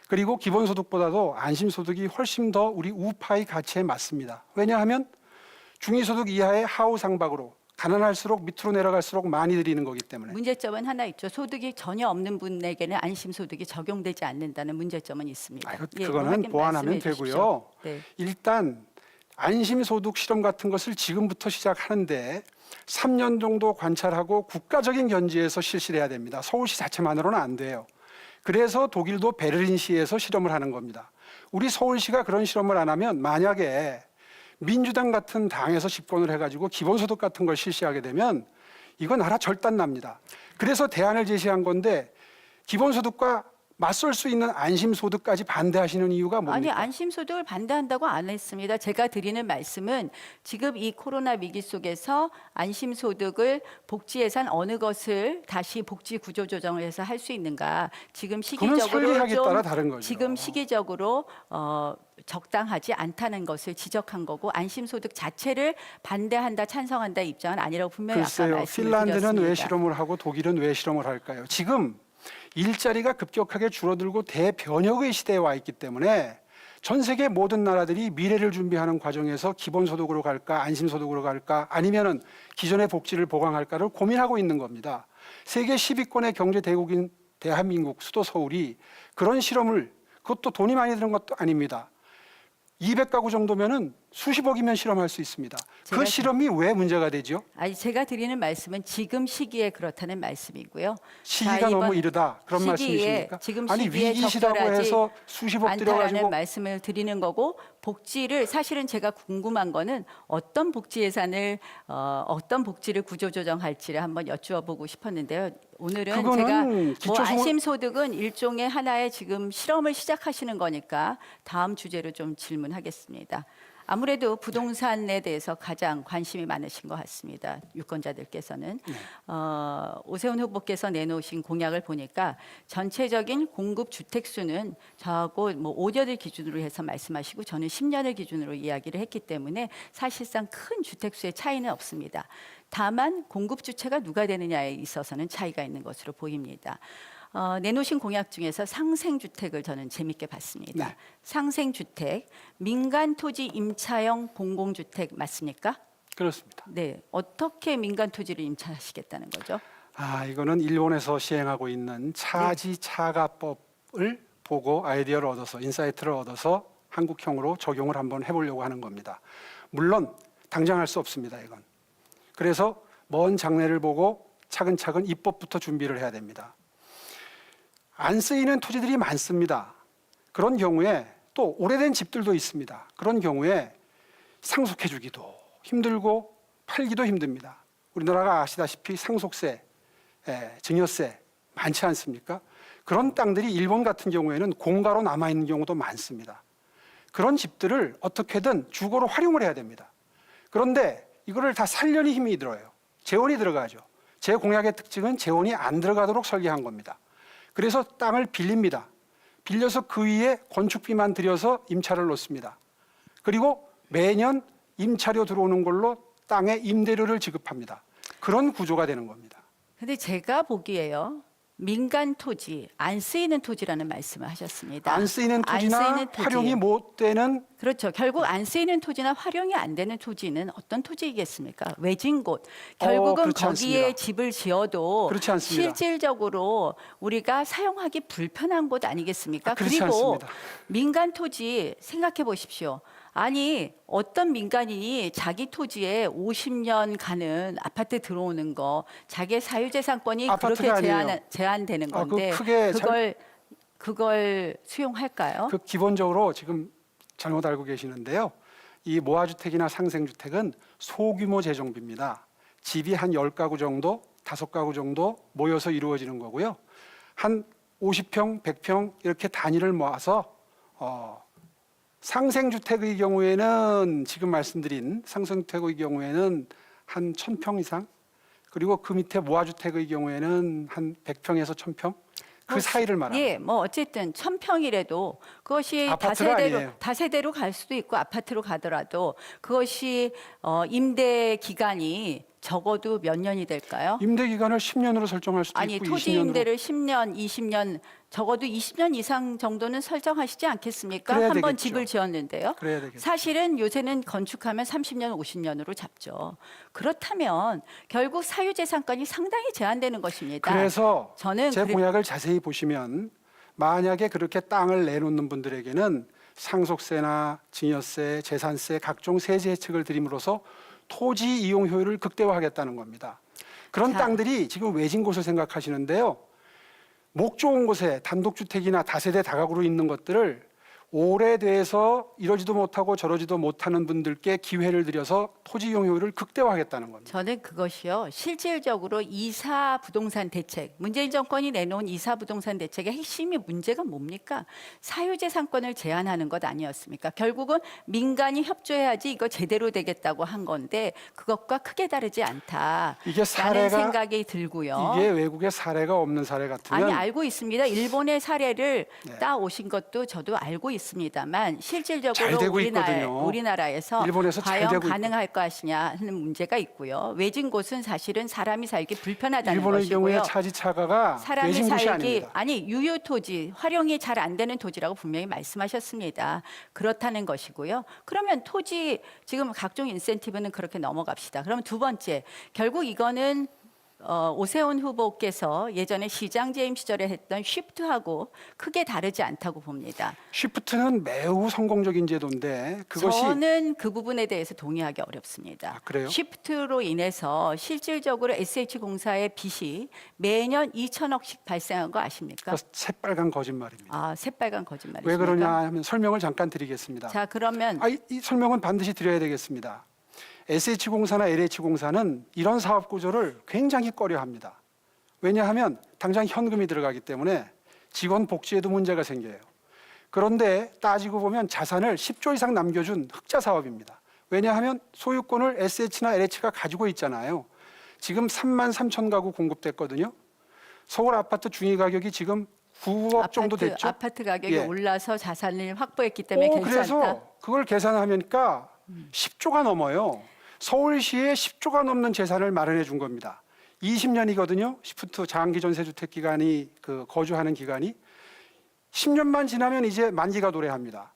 S5: 그리고 기본소득보다도 안심소득이 훨씬 더 우리 우파의 가치에 맞습니다. 왜냐하면 중위소득 이하의 하우상박으로 가난할수록 밑으로 내려갈수록 많이 드리는 거기 때문에.
S6: 문제점은 하나 있죠. 소득이 전혀 없는 분에게는 안심소득이 적용되지 않는다는 문제점은 있습니다.
S5: 그거는
S6: 확인
S5: 보완하면
S6: 말씀해 주십시오.
S5: 되고요.
S6: 네.
S5: 일단 안심소득 실험 같은 것을 지금부터 시작하는데 3년 정도 관찰하고 국가적인 견지에서 실시를 해야 됩니다. 서울시 자체만으로는 안 돼요. 그래서 독일도 베를린시에서 실험을 하는 겁니다. 우리 서울시가 그런 실험을 안 하면 만약에 민주당 같은 당에서 집권을 해가지고 기본소득 같은 걸 실시하게 되면 이거 나라 절단납니다. 그래서 대안을 제시한 건데 기본소득과 맞설 수 있는 안심소득까지 반대하시는 이유가 뭡니까?
S6: 아니 안심소득을 반대한다고 안 했습니다. 제가 드리는 말씀은 지금 이 코로나 위기 속에서 안심소득을 복지 예산 어느 것을 다시 복지 구조 조정을 해서 할 수 있는가 지금
S5: 그건
S6: 시기적으로
S5: 설계하기에 따라 다른 거죠.
S6: 지금 시기적으로 적당하지 않다는 것을 지적한 거고 안심소득 자체를 반대한다 찬성한다 입장은 아니라고 분명히 아까
S5: 글쎄요.
S6: 말씀을
S5: 핀란드는
S6: 드렸습니다.
S5: 왜 실험을 하고 독일은 왜 실험을 할까요? 지금 일자리가 급격하게 줄어들고 대변혁의 시대에 와 있기 때문에 전 세계 모든 나라들이 미래를 준비하는 과정에서 기본소득으로 갈까 안심소득으로 갈까 아니면은 기존의 복지를 보강할까를 고민하고 있는 겁니다. 세계 10위권의 경제 대국인 대한민국 수도 서울이 그런 실험을 그것도 돈이 많이 드는 것도 아닙니다. 200가구 정도면은 수십억이면 실험할 수 있습니다. 그
S6: 제가
S5: 실험이 왜 문제가 되죠?
S6: 아니 제가 드리는 말씀은 지금 시기에 그렇다는 말씀이고요.
S5: 시기가
S6: 자,
S5: 너무
S6: 이번
S5: 이르다 그런
S6: 시기에,
S5: 말씀이십니까?
S6: 지금
S5: 아니
S6: 시기에
S5: 위기시다고
S6: 적절하지
S5: 해서 수십억
S6: 않다라는
S5: 들여가지고
S6: 말씀을 드리는 거고 복지를 사실은 제가 궁금한 거는 어떤 복지 예산을 어떤 복지를 구조조정할지를 한번 여쭈어보고 싶었는데요. 오늘은
S5: 그거는
S6: 제가 뭐
S5: 기초생활-
S6: 안심소득은 일종의 하나의 지금 실험을 시작하시는 거니까 다음 주제로 좀 질문하겠습니다. 아무래도 부동산에 대해서 가장 관심이 많으신 것 같습니다. 유권자들께서는 오세훈 후보께서 내놓으신 공약을 보니까 전체적인 공급 주택 수는 저하고 뭐 5년을 기준으로 해서 말씀하시고 저는 10년을 기준으로 이야기를 했기 때문에 사실상 큰 주택 수의 차이는 없습니다. 다만 공급 주체가 누가 되느냐에 있어서는 차이가 있는 것으로 보입니다. 내놓으신 공약 중에서 상생주택을 저는 재밌게 봤습니다.
S5: 네.
S6: 상생주택, 민간 토지 임차형 공공주택 맞습니까?
S5: 그렇습니다.
S6: 네, 어떻게 민간 토지를 임차하시겠다는 거죠?
S5: 이거는 일본에서 시행하고 있는 차지차가법을 보고 아이디어를 얻어서 인사이트를 얻어서 한국형으로 적용을 한번 해보려고 하는 겁니다. 물론 당장 할 수 없습니다. 이건. 그래서 먼 장래를 보고 차근차근 입법부터 준비를 해야 됩니다. 안 쓰이는 토지들이 많습니다. 그런 경우에 또 오래된 집들도 있습니다. 그런 경우에 상속해주기도 힘들고 팔기도 힘듭니다. 우리나라가 아시다시피 상속세, 증여세 많지 않습니까? 그런 땅들이 일본 같은 경우에는 공가로 남아있는 경우도 많습니다. 그런 집들을 어떻게든 주거로 활용을 해야 됩니다. 그런데 이거를 다 살려니 힘이 들어요. 재원이 들어가죠. 제 공약의 특징은 재원이 안 들어가도록 설계한 겁니다. 그래서 땅을 빌립니다. 빌려서 그 위에 건축비만 들여서 임차를 놓습니다. 그리고 매년 임차료 들어오는 걸로 땅에 임대료를 지급합니다. 그런 구조가 되는 겁니다.
S6: 근데 제가 보기에요. 민간 토지, 안 쓰이는 토지라는 말씀을 하셨습니다.
S5: 안 쓰이는 토지나
S6: 안 쓰이는 토지.
S5: 활용이 못 되는
S6: 그렇죠. 결국 안 쓰이는 토지나 활용이 안 되는 토지는 어떤 토지이겠습니까? 외진 곳. 결국은
S5: 그렇지
S6: 거기에
S5: 않습니다.
S6: 집을 지어도
S5: 그렇지 않습니다.
S6: 실질적으로 우리가 사용하기 불편한 곳 아니겠습니까?
S5: 그렇지
S6: 그리고
S5: 않습니다.
S6: 민간 토지 생각해 보십시오. 아니 어떤 민간인이 자기 토지에 50년 가는 아파트 들어오는 거 자기의 사유재산권이
S5: 아파트가
S6: 그렇게
S5: 아니에요.
S6: 제한되는
S5: 그
S6: 건데
S5: 크게
S6: 그걸 수용할까요?
S5: 그 기본적으로 지금 잘못 알고 계시는데요. 이 모아주택이나 상생주택은 소규모 재정비입니다. 집이 한 10가구 정도, 5가구 정도 모여서 이루어지는 거고요. 한 50평, 100평 이렇게 단위를 모아서 상생주택의 경우에는 지금 말씀드린 상생주택의 경우에는 한 1000평 이상, 그리고 그 밑에 모아주택의 경우에는 한 100평에서 1000평 그 사이를 말합니다.
S6: 예, 뭐 어쨌든 1000평이라도 그것이
S5: 아파트가 아니에요.
S6: 다세대로 갈 수도 있고 아파트로 가더라도 그것이 임대 기간이 적어도 몇 년이 될까요?
S5: 임대 기간을 10년으로 설정할 수도
S6: 아니
S5: 있고
S6: 토지
S5: 20년으로.
S6: 임대를 10년, 20년 적어도 20년 이상 정도는 설정하시지 않겠습니까?
S5: 그래야
S6: 한 번
S5: 되겠죠.
S6: 집을 지었는데요.
S5: 그래야 되겠죠.
S6: 사실은 요새는 건축하면 30년, 50년으로 잡죠. 그렇다면 결국 사유재산권이 상당히 제한되는 것입니다.
S5: 그래서
S6: 저는
S5: 제 공약을 자세히 보시면 만약에 그렇게 땅을 내놓는 분들에게는 상속세나 증여세, 재산세 각종 세제 혜택을 드림으로써 토지 이용 효율을 극대화하겠다는 겁니다. 그런
S6: 자.
S5: 땅들이 지금 외진 곳을 생각하시는데요. 목 좋은 곳에 단독주택이나 다세대 다가구로 있는 것들을 오래돼서 이러지도 못하고 저러지도 못하는 분들께 기회를 드려서 토지 이용 효율을 극대화하겠다는 겁니다.
S6: 저는 그것이요. 실질적으로 이사 부동산 대책, 문재인 정권이 내놓은 이사 부동산 대책의 핵심이 문제가 뭡니까? 사유재산권을 제한하는 것 아니었습니까? 결국은 민간이 협조해야지 이거 제대로 되겠다고 한 건데 그것과 크게 다르지 않다.
S5: 이게
S6: 라는
S5: 사례가-
S6: 생각이 들고요.
S5: 이게 외국에 사례가 없는 사례 같으면
S6: 아니 알고 있습니다. 일본의 사례를
S5: 네.
S6: 따 오신 것도 저도 알고 있습니다만
S5: 잘
S6: 실질적으로
S5: 되고 있거든요.
S6: 우리나라에서
S5: 일본에서 잘
S6: 과연
S5: 되고
S6: 가능할 것이냐 하는 문제가 있고요. 외진 곳은 사실은 사람이 살기 불편하다는
S5: 일본의
S6: 것이고요.
S5: 경우에 차지차가가
S6: 사람이
S5: 외진 곳이
S6: 살기
S5: 아닙니다.
S6: 아니 유효 토지 활용이 잘 안 되는 토지라고 분명히 말씀하셨습니다. 그렇다는 것이고요. 그러면 토지 지금 각종 인센티브는 그렇게 넘어갑시다. 그러면 두 번째 결국 이거는 오세훈 후보께서 예전에 시장 재임 시절에 했던 쉬프트하고 크게 다르지 않다고 봅니다.
S5: 쉬프트는 매우 성공적인 제도인데 그것이
S6: 저는 그 부분에 대해서 동의하기 어렵습니다.
S5: 아, 그래요?
S6: 쉬프트로 인해서 실질적으로 SH공사의 빚이 매년 2천억씩 발생한 거 아십니까?
S5: 새빨간 거짓말입니다.
S6: 아, 새빨간 거짓말이십니까?
S5: 왜 그러냐 하면 설명을 잠깐 드리겠습니다.
S6: 자, 그러면
S5: 이 설명은 반드시 드려야 되겠습니다. SH공사나 LH공사는 이런 사업 구조를 굉장히 꺼려합니다. 왜냐하면 당장 현금이 들어가기 때문에 직원 복지에도 문제가 생겨요. 그런데 따지고 보면 자산을 10조 이상 남겨준 흑자 사업입니다. 왜냐하면 소유권을 SH나 LH가 가지고 있잖아요. 지금 3만 3천 가구 공급됐거든요. 서울 아파트 중위 가격이 지금 9억 정도 됐죠.
S6: 아파트 가격이
S5: 예.
S6: 올라서 자산을 확보했기 때문에 괜찮다.
S5: 그래서 그걸 계산하니까 10조가 넘어요. 서울시에 10조가 넘는 재산을 마련해 준 겁니다. 20년이거든요. 시프트 장기 전세 주택 기간이 거주하는 기간이 10년만 지나면 이제 만기가 도래합니다.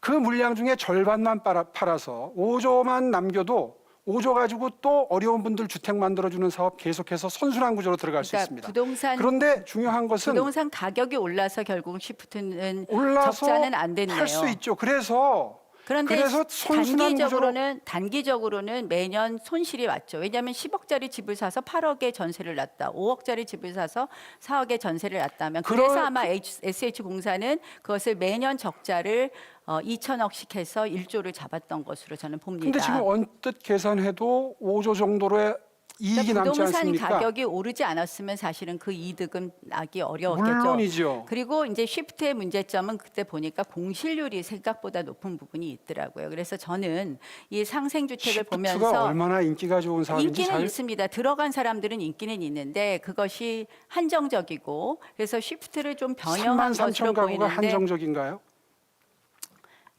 S5: 그 물량 중에 절반만 팔아서 5조만 남겨도 5조 가지고 또 어려운 분들 주택 만들어주는 사업 계속해서 선순환 구조로 들어갈 수 있습니다. 그런데 중요한 것은
S6: 부동산 가격이 올라서 결국 시프트는
S5: 올라서
S6: 적자는 안 됐네요.
S5: 팔 수 있죠. 그래서
S6: 그런데
S5: 선순환
S6: 단기적으로는 매년 손실이 왔죠. 왜냐하면 10억짜리 집을 사서 8억의 전세를 놨다. 5억짜리 집을 사서 4억의 전세를 놨다면 그래서 아마 SH공사는 그것을 매년 적자를 2천억씩 해서 1조를 잡았던 것으로 저는 봅니다.
S5: 근데 지금 언뜻 계산해도 5조 정도의 이익이 남지
S6: 부동산
S5: 않습니까?
S6: 가격이 오르지 않았으면 사실은 그 이득은 나기 어려웠겠죠.
S5: 물론이죠.
S6: 그리고 이제 쉬프트의 문제점은 그때 보니까 공실률이 생각보다 높은 부분이 있더라고요. 그래서 저는 이 상생주택을
S5: 시프트가
S6: 보면서
S5: 얼마나 인기가 좋은 사업인지
S6: 인기는 있습니다. 들어간 사람들은 인기는 있는데 그것이 한정적이고 그래서 쉬프트를 좀
S5: 3만
S6: 변형한
S5: 3천
S6: 것으로
S5: 가구가
S6: 보이는데
S5: 한정적인가요?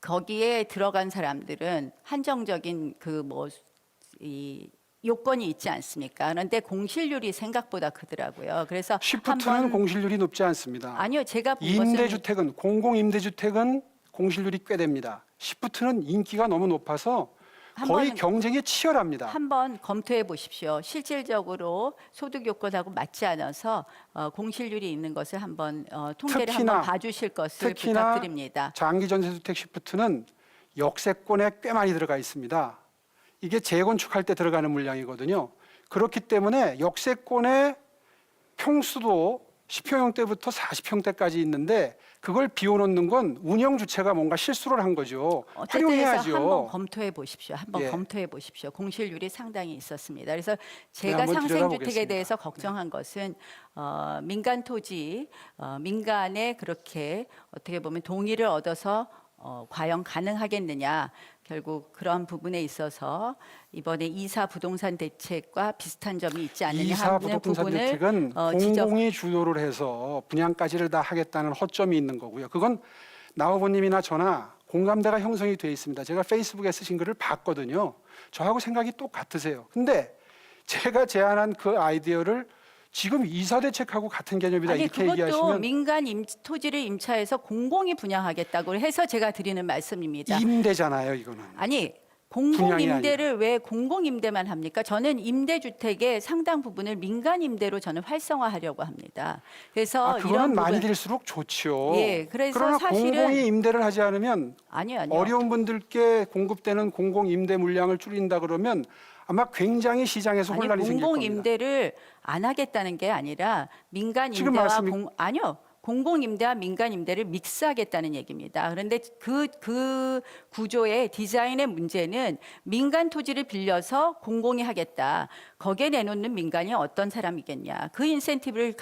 S6: 거기에 들어간 사람들은 한정적인 이 요건이 있지 않습니까? 그런데 공실률이 생각보다 크더라고요. 그래서
S5: 시프트는 공실률이 높지 않습니다.
S6: 아니요, 제가 본 것은
S5: 임대주택은 공공임대주택은 공실률이 꽤 됩니다. 시프트는 인기가 너무 높아서 거의
S6: 한번
S5: 경쟁이 치열합니다.
S6: 한번 검토해 보십시오. 실질적으로 소득 요건하고 맞지 않아서 공실률이 있는 것을 한번 통계를
S5: 특히나-
S6: 한번 봐주실 것을 부탁드립니다.
S5: 장기 전세주택 시프트는 역세권에 꽤 많이 들어가 있습니다. 이게 재건축할 때 들어가는 물량이거든요. 그렇기 때문에 역세권의 평수도 10평형대부터 40평대까지 있는데 그걸 비워놓는 건 운영 주체가 뭔가 실수를 한 거죠.
S6: 어쨌든 해서
S5: 활용해야죠.
S6: 한번 검토해 보십시오. 한번
S5: 예.
S6: 검토해 보십시오. 공실률이 상당히 있었습니다. 그래서 제가
S5: 한번
S6: 상생주택에
S5: 들여다보겠습니다.
S6: 대해서 걱정한 것은 민간 토지, 민간에 그렇게 어떻게 보면 동의를 얻어서 과연 가능하겠느냐. 결국 그런 부분에 있어서 이번에 이사 부동산 대책과 비슷한 점이 있지 않느냐
S5: 이사
S6: 하는
S5: 부동산
S6: 부분을
S5: 대책은
S6: 지적.
S5: 공공이 주도를 해서 분양까지를 다 하겠다는 허점이 있는 거고요. 그건 나 후보님이나 저나 공감대가 형성이 돼 있습니다. 제가 페이스북에 쓰신 글을 봤거든요. 저하고 생각이 똑같으세요. 근데 제가 제안한 그 아이디어를 지금 이사 대책하고 같은 개념이다
S6: 아니
S5: 이렇게
S6: 그것도
S5: 얘기하시면
S6: 민간 토지를 임차해서 공공이 분양하겠다고 해서 제가 드리는 말씀입니다.
S5: 임대잖아요, 이거는.
S6: 아니
S5: 분양이
S6: 공공임대를 왜 공공임대만 합니까? 저는 임대주택의 상당 부분을 민간임대로 저는 활성화하려고 합니다. 그래서
S5: 그거는
S6: 이런
S5: 많이
S6: 부분
S5: 들수록 좋죠.
S6: 예, 그래서
S5: 그러나
S6: 사실은-
S5: 공공이 임대를 하지 않으면
S6: 아니요.
S5: 어려운 분들께 공급되는 공공 임대 물량을 줄인다 그러면 아마 굉장히 시장에서
S6: 아니
S5: 혼란이 생길 겁니다.
S6: 공공임대를 안 하겠다는 게 아니라 민간
S5: 지금
S6: 임대와
S5: 말씀이-
S6: 아니요. 공공임대와 민간임대를 믹스하겠다는 얘기입니다. 그런데 그 구조의 디자인의 문제는 민간 토지를 빌려서 공공이 하겠다. 거기에 내놓는 민간이 어떤 사람이겠냐. 그 인센티브를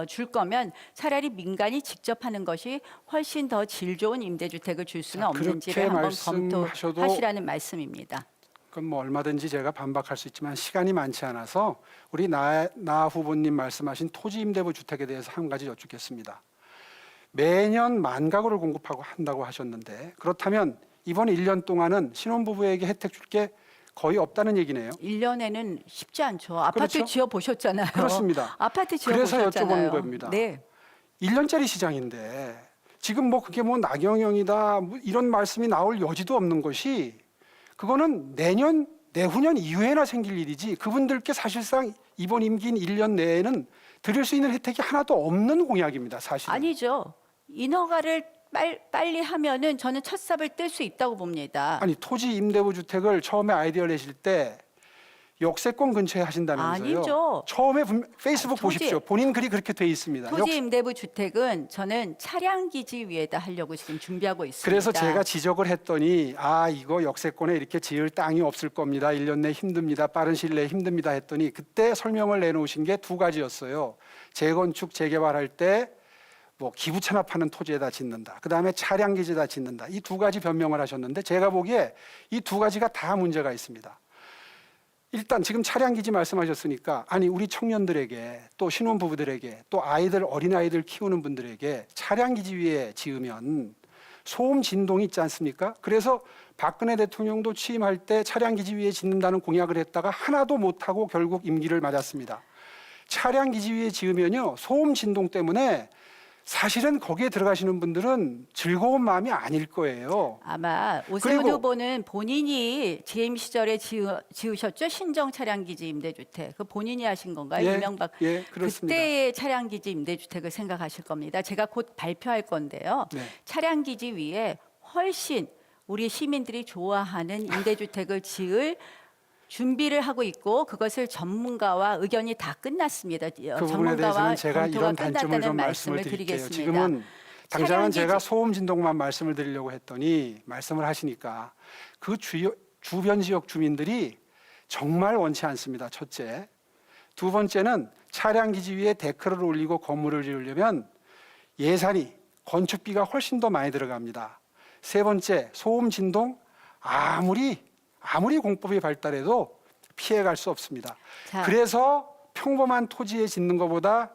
S6: 줄 거면 차라리 민간이 직접 하는 것이 훨씬 더 질 좋은 임대주택을 줄 수는
S5: 자,
S6: 없는지를
S5: 그렇게
S6: 한번
S5: 말씀하셔도-
S6: 검토하시라는 말씀입니다.
S5: 그건 뭐 얼마든지 제가 반박할 수 있지만 시간이 많지 않아서 우리 나 후보님 말씀하신 토지 임대부 주택에 대해서 한 가지 여쭙겠습니다. 매년 10,000가구를 공급하고 한다고 하셨는데 그렇다면 이번 1년 동안은 신혼부부에게 혜택 줄 게 거의 없다는 얘기네요.
S6: 1년에는 쉽지 않죠. 아파트
S5: 그렇죠?
S6: 지어 보셨잖아요.
S5: 그렇습니다.
S6: 아파트 지어
S5: 그래서
S6: 보셨잖아요.
S5: 여쭤보는 겁니다.
S6: 네.
S5: 1년짜리 시장인데 지금 뭐 그게 뭐 나경영이다 뭐 이런 말씀이 나올 여지도 없는 것이 그거는 내년 내후년 이후에나 생길 일이지 그분들께 사실상 이번 임기인 1년 내에는 드릴 수 있는 혜택이 하나도 없는 공약입니다. 사실.
S6: 아니죠. 인허가를 빨리 하면은 저는 첫 삽을 뜰 수 있다고 봅니다.
S5: 아니 토지 임대부 주택을 처음에 아이디어를 내실 때 역세권 근처에 하신다면서요.
S6: 아니죠.
S5: 처음에 페이스북
S6: 토지-
S5: 보십시오. 본인 글이 그렇게 돼 있습니다.
S6: 토지 임대부 주택은 저는 차량 기지 위에다 하려고 지금 준비하고 있습니다.
S5: 그래서 제가 지적을 했더니 이거 역세권에 이렇게 지을 땅이 없을 겁니다. 1년 내 힘듭니다. 빠른 시일 내에 힘듭니다 했더니 그때 설명을 내놓으신 게 두 가지였어요. 재건축 재개발할 때 뭐 기부 체납하는 토지에다 짓는다. 그다음에 차량 기지에다 짓는다. 이 두 가지 변명을 하셨는데 제가 보기에 이 두 가지가 다 문제가 있습니다. 일단 지금 차량 기지 말씀하셨으니까 아니 우리 청년들에게 또 신혼부부들에게 또 아이들 어린아이들 키우는 분들에게 차량 기지 위에 지으면 소음 진동이 있지 않습니까? 그래서 박근혜 대통령도 취임할 때 차량 기지 위에 짓는다는 공약을 했다가 하나도 못하고 결국 임기를 맞았습니다. 차량 기지 위에 지으면요 소음 진동 때문에 사실은 거기에 들어가시는 분들은 즐거운 마음이 아닐 거예요.
S6: 아마 오세훈
S5: 그리고-
S6: 후보는 본인이 재임 시절에 지으셨죠? 신정 차량기지 임대주택. 그 본인이 하신 건가요?
S5: 예,
S6: 이명박
S5: 예, 그렇습니다.
S6: 그때의 차량기지 임대주택을 생각하실 겁니다. 제가 곧 발표할 건데요.
S5: 네.
S6: 차량기지 위에 훨씬 우리 시민들이 좋아하는 임대주택을 지을 준비를 하고 있고 그것을 전문가와 의견이 다 끝났습니다.
S5: 그 부분에 대해서는 제가 이런 단점을 좀 말씀을 드릴게요. 지금은 당장은 제가 소음 진동만 말씀을 드리려고 했더니 말씀을 하시니까 그 주변 지역 주민들이 정말 원치 않습니다. 첫째. 두 번째는 차량 기지 위에 데크를 올리고 건물을 지으려면 예산이 건축비가 훨씬 더 많이 들어갑니다. 세 번째, 소음 진동 아무리 공법이 발달해도 피해갈 수 없습니다.
S6: 자.
S5: 그래서 평범한 토지에 짓는 것보다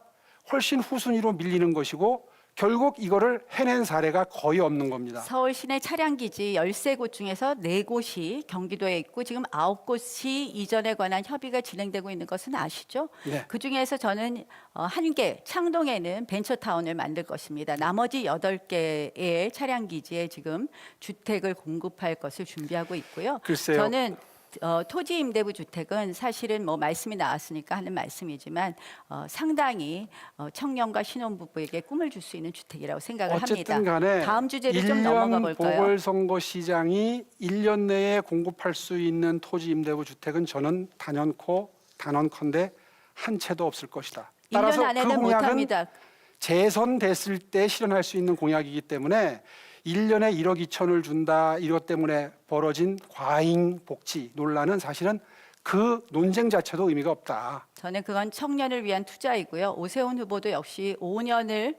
S5: 훨씬 후순위로 밀리는 것이고 결국 이거를 해낸 사례가 거의 없는 겁니다.
S6: 서울 시내 차량기지 13곳 중에서 4곳이 경기도에 있고 지금 9곳이 이전에 관한 협의가 진행되고 있는 것은 아시죠?
S5: 네.
S6: 그중에서 저는 한 개, 창동에는 벤처타운을 만들 것입니다. 나머지 8개의 차량기지에 지금 주택을 공급할 것을 준비하고 있고요.
S5: 글쎄요.
S6: 저는 토지 임대부 주택은 사실은 뭐 말씀이 나왔으니까 하는 말씀이지만 상당히 청년과 신혼부부에게 꿈을 줄 수 있는 주택이라고 생각을 합니다.
S5: 어쨌든 간에
S6: 다음 주제를 좀 넘어가
S5: 1년
S6: 볼까요?
S5: 보궐선거 시장이 1년 내에 공급할 수 있는 토지 임대부 주택은 저는 단언컨대 한 채도 없을 것이다.
S6: 1년
S5: 따라서 그
S6: 안에는
S5: 공약은
S6: 못합니다.
S5: 재선됐을 때 실현할 수 있는 공약이기 때문에 1년에 1억 2천을 준다 이것 때문에 벌어진 과잉 복지 논란은 사실은 그 논쟁 자체도 의미가 없다.
S6: 저는 그건 청년을 위한 투자이고요. 오세훈 후보도 역시 5년을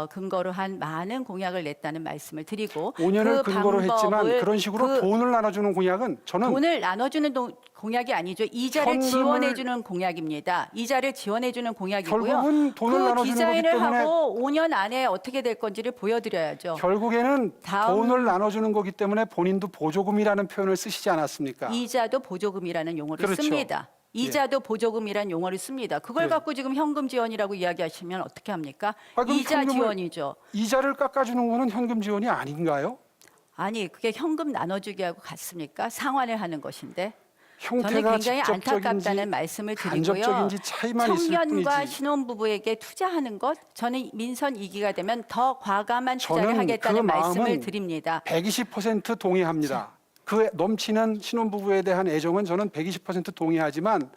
S6: 근거로 한 많은 공약을 냈다는 말씀을 드리고
S5: 5년을
S6: 그
S5: 근거로 했지만
S6: 방법을
S5: 그런 식으로 돈을 나눠주는 공약은 저는
S6: 돈을 나눠주는 공약이 아니죠. 이자를
S5: 현금을-
S6: 지원해주는 공약입니다. 이자를 지원해주는 공약이고요.
S5: 결국은 돈을
S6: 그
S5: 나눠주는 거기
S6: 디자인을
S5: 때문에
S6: 하고 5년 안에 어떻게 될 건지를 보여드려야죠.
S5: 결국에는
S6: 다음-
S5: 돈을 나눠주는 거기 때문에 본인도 보조금이라는 표현을 쓰시지 않았습니까?
S6: 이자도 보조금이라는 용어를
S5: 그렇죠.
S6: 씁니다. 이자도 보조금이라는 용어를 씁니다. 그걸
S5: 네.
S6: 갖고 지금 현금 지원이라고 이야기하시면 어떻게 합니까?
S5: 아, 그럼
S6: 이자
S5: 현금을-
S6: 지원이죠.
S5: 이자를 깎아주는 거는 현금 지원이 아닌가요?
S6: 아니 그게 현금 나눠주기하고 같습니까? 상환을 하는 것인데 저는
S5: 형태가
S6: 굉장히 안타깝다는
S5: 직접적인지
S6: 말씀을 드리고요.
S5: 간접적인지 차이만 있을
S6: 청년과
S5: 뿐이지.
S6: 신혼부부에게 투자하는 것 저는 민선 2기가 되면 더 과감한 투자를
S5: 저는
S6: 하겠다는
S5: 그
S6: 말씀을
S5: 마음은
S6: 드립니다.
S5: 120% 동의합니다. 그 넘치는 신혼부부에 대한 애정은 저는 120% 동의하지만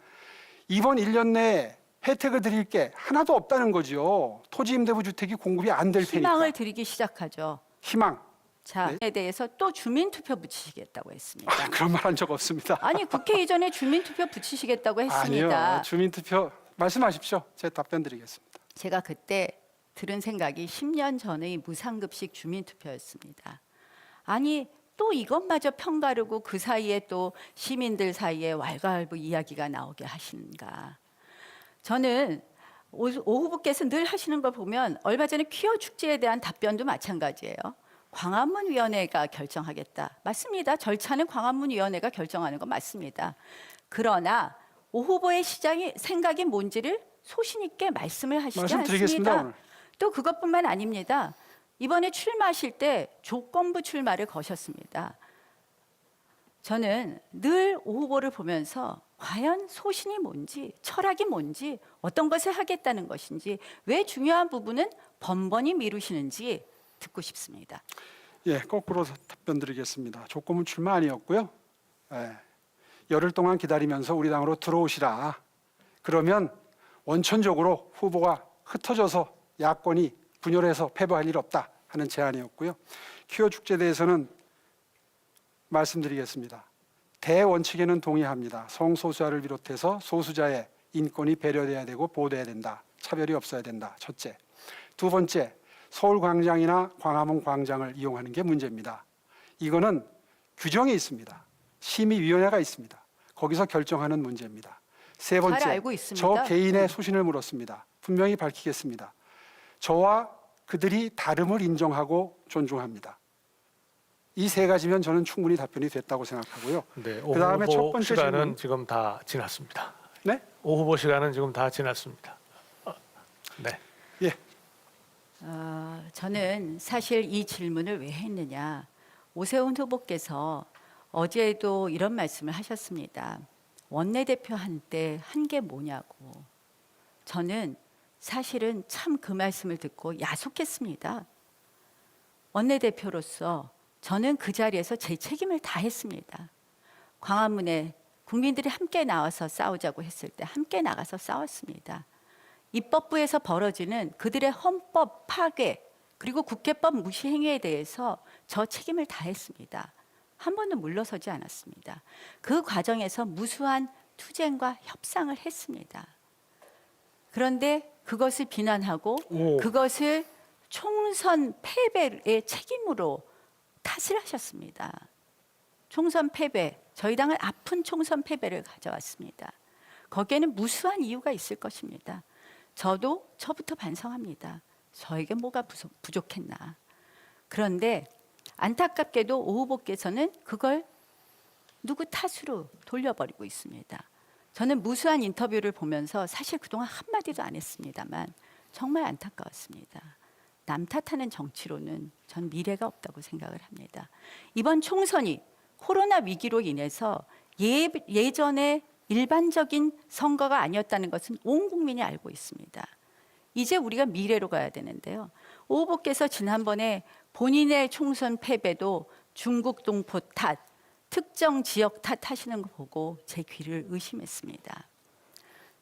S5: 이번 1년 내에 혜택을 드릴 게 하나도 없다는 거죠. 토지 임대부 주택이 공급이 안 될 테니까.
S6: 희망을 드리기 시작하죠.
S5: 희망.
S6: 자,
S5: 네.
S6: 에 대해서 또 주민투표 붙이시겠다고 했습니다.
S5: 그런 말 한 적 없습니다.
S6: 아니 국회 이전에 주민투표 붙이시겠다고 했습니다.
S5: 아니요. 주민투표 말씀하십시오. 제가 답변 드리겠습니다.
S6: 제가 그때 들은 생각이 10년 전의 무상급식 주민투표였습니다. 아니 또 이것마저 편가르고 그 사이에 또 시민들 사이에 왈가왈부 이야기가 나오게 하시는가. 저는 오 후보께서 늘 하시는 걸 보면 얼마 전에 퀴어 축제에 대한 답변도 마찬가지예요. 광화문위원회가 결정하겠다. 맞습니다. 절차는 광화문위원회가 결정하는 거 맞습니다. 그러나 오 후보의 생각이 뭔지를 소신 있게 말씀을 하시지
S5: 말씀드리겠습니다,
S6: 않습니다.
S5: 오늘.
S6: 또 그것뿐만 아닙니다. 이번에 출마하실 때 조건부 출마를 거셨습니다. 저는 늘 오 후보를 보면서 과연 소신이 뭔지, 철학이 뭔지, 어떤 것을 하겠다는 것인지, 왜 중요한 부분은 번번이 미루시는지 듣고 싶습니다.
S5: 예, 거꾸로 답변 드리겠습니다. 조건은 출마 아니었고요. 예, 열흘 동안 기다리면서 우리 당으로 들어오시라. 그러면 원천적으로 후보가 흩어져서 야권이 분열해서 패배할 일 없다 하는 제안이었고요. 퀴어 축제에 대해서는 말씀드리겠습니다. 대원칙에는 동의합니다. 성소수자를 비롯해서 소수자의 인권이 배려돼야 되고 보호돼야 된다. 차별이 없어야 된다. 첫째. 두 번째, 서울광장이나 광화문 광장을 이용하는 게 문제입니다. 이거는 규정이 있습니다. 심의위원회가 있습니다. 거기서 결정하는 문제입니다. 세 번째,
S6: 잘 알고 있습니다.
S5: 저 개인의 소신을 물었습니다. 분명히 밝히겠습니다. 저와 그들이 다름을 인정하고 존중합니다. 이 세 가지면 저는 충분히 답변이 됐다고 생각하고요.
S2: 네,
S5: 그다음에 첫
S2: 오후보
S5: 번째
S2: 시간은
S5: 질문.
S2: 지금 다 지났습니다.
S5: 네?
S2: 오후보 시간은 지금 다 지났습니다. 네.
S5: 예.
S6: 저는 사실 이 질문을 왜 했느냐. 오세훈 후보께서 어제도 이런 말씀을 하셨습니다. 원내대표 한때 한 게 뭐냐고. 저는 사실은 참 그 말씀을 듣고 야속했습니다. 원내대표로서 저는 그 자리에서 제 책임을 다했습니다. 광화문에 국민들이 함께 나와서 싸우자고 했을 때 함께 나가서 싸웠습니다. 입법부에서 벌어지는 그들의 헌법 파괴 그리고 국회법 무시 행위에 대해서 저 책임을 다했습니다. 한 번도 물러서지 않았습니다. 그 과정에서 무수한 투쟁과 협상을 했습니다. 그런데 그것을 비난하고 그것을 총선 패배의 책임으로 탓을 하셨습니다. 총선 패배, 저희 당은 아픈 총선 패배를 가져왔습니다. 거기에는 무수한 이유가 있을 것입니다. 저부터 반성합니다. 저에게 뭐가 부족했나. 그런데 안타깝게도 오 후보께서는 그걸 누구 탓으로 돌려버리고 있습니다. 저는 무수한 인터뷰를 보면서 사실 그동안 한마디도 안 했습니다만 정말 안타까웠습니다. 남 탓하는 정치로는 전 미래가 없다고 생각을 합니다. 이번 총선이 코로나 위기로 인해서 예전에 일반적인 선거가 아니었다는 것은 온 국민이 알고 있습니다. 이제 우리가 미래로 가야 되는데요. 오 후보께서 지난번에 본인의 총선 패배도 중국 동포 탓, 특정 지역 탓하시는 거 보고 제 귀를 의심했습니다.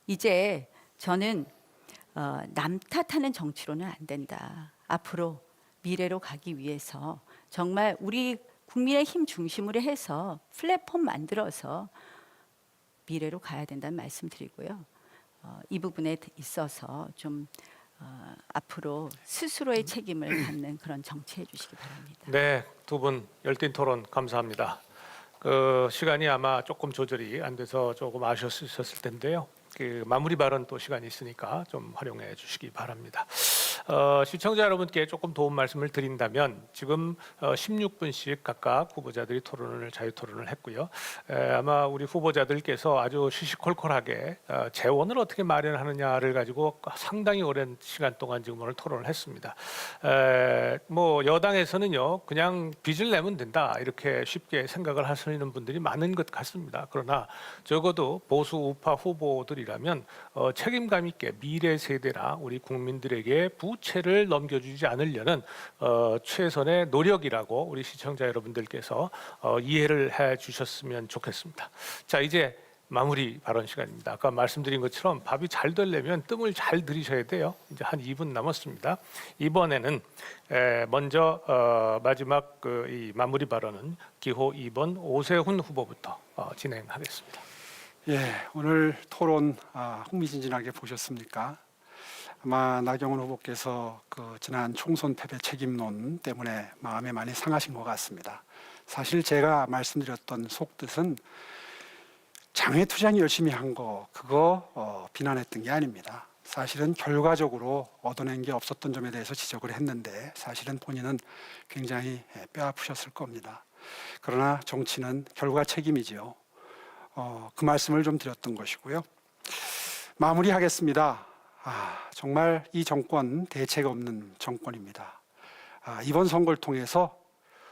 S6: 이제 저는 남 탓하는 정치로는 안 된다. 앞으로 미래로 가기 위해서 정말 우리 국민의힘 중심으로 해서 플랫폼 만들어서 미래로 가야 된다는 말씀드리고요. 이 부분에 있어서 좀 앞으로 스스로의 책임을 갖는 그런 정치해 주시기 바랍니다.
S2: 네, 두 분 열띤 토론 감사합니다. 그 시간이 아마 조금 조절이 안 돼서 조금 아쉬웠을 텐데요. 그 마무리 발언 또 시간이 있으니까 좀 활용해 주시기 바랍니다. 시청자 여러분께 조금 도움 말씀을 드린다면 지금 16분씩 각각 후보자들이 자유 토론을 했고요. 아마 우리 후보자들께서 아주 시시콜콜하게 재원을 어떻게 마련하느냐를 가지고 상당히 오랜 시간 동안 지금 오늘 토론을 했습니다. 뭐 여당에서는요 그냥 빚을 내면 된다 이렇게 쉽게 생각을 하시는 분들이 많은 것 같습니다. 그러나 적어도 보수 우파 후보들이라면 책임감 있게 미래 세대나 우리 국민들에게 부채를 넘겨주지 않으려는 최선의 노력이라고 우리 시청자 여러분들께서 이해를 해 주셨으면 좋겠습니다. 자, 이제 마무리 발언 시간입니다. 아까 말씀드린 것처럼 밥이 잘 되려면 뜸을 잘 들이셔야 돼요. 이제 한 2분 남았습니다. 이번에는 먼저 마지막 이 마무리 발언은 기호 2번 오세훈 후보부터 진행하겠습니다.
S5: 예, 오늘 토론 흥미진진하게 보셨습니까? 아마 나경원 후보께서 그 지난 총선 패배 책임론 때문에 마음에 많이 상하신 것 같습니다. 사실 제가 말씀드렸던 속뜻은 장외 투쟁 열심히 한 거 그거 비난했던 게 아닙니다. 사실은 결과적으로 얻어낸 게 없었던 점에 대해서 지적을 했는데 사실은 본인은 굉장히 뼈아프셨을 겁니다. 그러나 정치는 결과 책임이지요. 그 말씀을 좀 드렸던 것이고요. 마무리하겠습니다. 정말 이 정권 대책 없는 정권입니다. 이번 선거를 통해서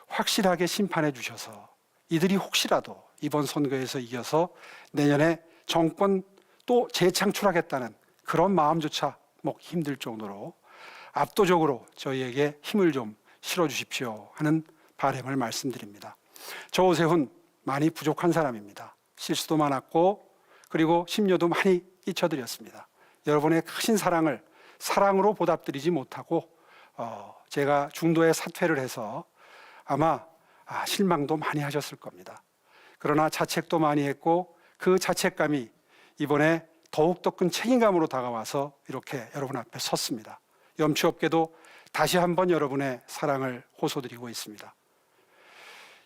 S5: 확실하게 심판해 주셔서 이들이 혹시라도 이번 선거에서 이겨서 내년에 정권 또 재창출하겠다는 그런 마음조차 먹기 힘들 정도로 압도적으로 저희에게 힘을 좀 실어주십시오 하는 바람을 말씀드립니다. 저 오세훈 많이 부족한 사람입니다. 실수도 많았고 그리고 심려도 많이 끼쳐드렸습니다. 여러분의 크신 사랑을 사랑으로 보답드리지 못하고 제가 중도에 사퇴를 해서 아마 실망도 많이 하셨을 겁니다. 그러나 자책도 많이 했고 그 자책감이 이번에 더욱더 큰 책임감으로 다가와서 이렇게 여러분 앞에 섰습니다. 염치 없게도 다시 한번 여러분의 사랑을 호소드리고 있습니다.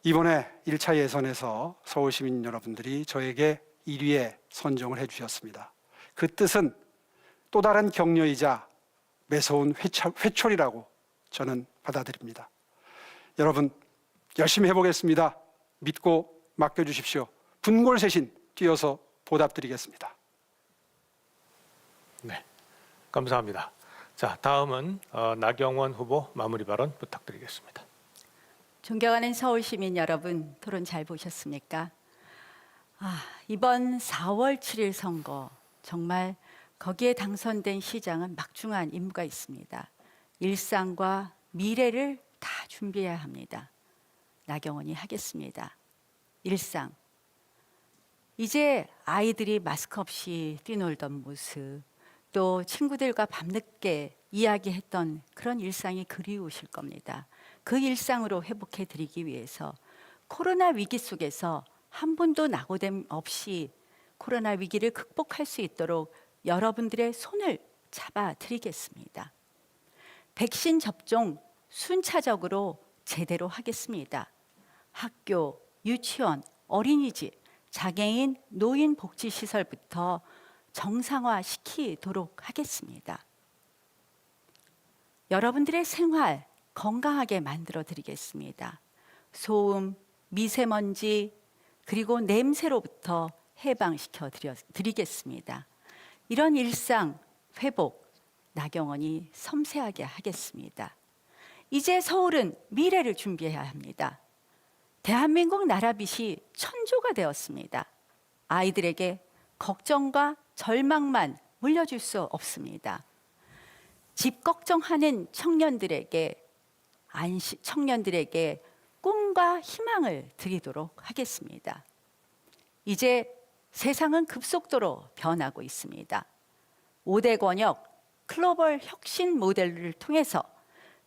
S5: 이번에 1차 예선에서 서울시민 여러분들이 저에게 1위에 선정을 해주셨습니다. 그 뜻은 또 다른 격려이자 매서운 회초리라고 저는 받아들입니다. 여러분 열심히 해보겠습니다. 믿고 맡겨주십시오. 분골쇄신 뛰어서 보답드리겠습니다.
S2: 네, 감사합니다. 자, 다음은 나경원 후보 마무리 발언 부탁드리겠습니다.
S6: 존경하는 서울 시민 여러분, 토론 잘 보셨습니까? 이번 4월 7일 선거 정말 거기에 당선된 시장은 막중한 임무가 있습니다. 일상과 미래를 다 준비해야 합니다. 나경원이 하겠습니다. 일상. 이제 아이들이 마스크 없이 뛰놀던 모습, 또 친구들과 밤늦게 이야기했던 그런 일상이 그리우실 겁니다. 그 일상으로 회복해 드리기 위해서 코로나 위기 속에서 한 분도 낙오됨 없이 코로나 위기를 극복할 수 있도록 여러분들의 손을 잡아 드리겠습니다. 백신 접종 순차적으로 제대로 하겠습니다. 학교, 유치원, 어린이집, 장애인, 노인 복지시설부터 정상화시키도록 하겠습니다. 여러분들의 생활 건강하게 만들어 드리겠습니다. 소음, 미세먼지, 그리고 냄새로부터 해방시켜 드리겠습니다. 이런 일상 회복, 나경원이 섬세하게 하겠습니다. 이제 서울은 미래를 준비해야 합니다. 대한민국 나라빚이 천조가 되었습니다. 아이들에게 걱정과 절망만 물려줄 수 없습니다. 집 걱정하는 청년들에게 꿈과 희망을 드리도록 하겠습니다. 이제 세상은 급속도로 변하고 있습니다. 5대 권역 글로벌 혁신 모델을 통해서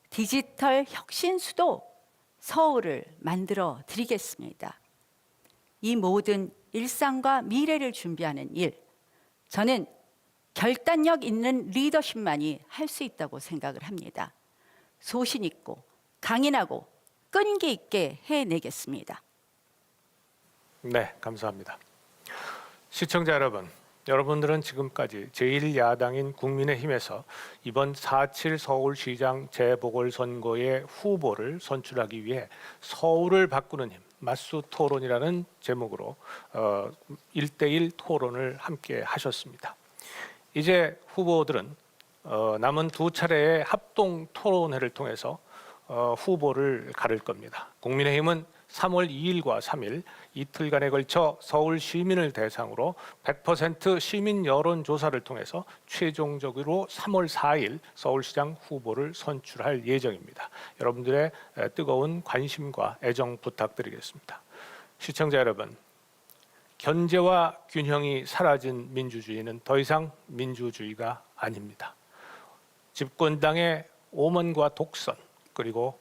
S6: 디지털 혁신 수도 서울을 만들어 드리겠습니다. 이 모든 일상과 미래를 준비하는 일, 저는 결단력 있는 리더십만이 할 수 있다고 생각을 합니다. 소신 있고 강인하고 끈기 있게 해내겠습니다.
S2: 네, 감사합니다. 시청자 여러분, 여러분들은 지금까지 제1야당인 국민의힘에서 이번 4.7 서울시장 재보궐선거의 후보를 선출하기 위해 서울을 바꾸는 힘, 맞수 토론이라는 제목으로 1대1 토론을 함께 하셨습니다. 이제 후보들은 남은 두 차례의 합동 토론회를 통해서 후보를 가를 겁니다. 국민의힘은 3월 2일과 3일 이틀간에 걸쳐 서울 시민을 대상으로 100% 시민 여론조사를 통해서 최종적으로 3월 4일 서울시장 후보를 선출할 예정입니다. 여러분들의 뜨거운 관심과 애정 부탁드리겠습니다. 시청자 여러분, 견제와 균형이 사라진 민주주의는 더 이상 민주주의가 아닙니다. 집권당의 오만과 독선, 그리고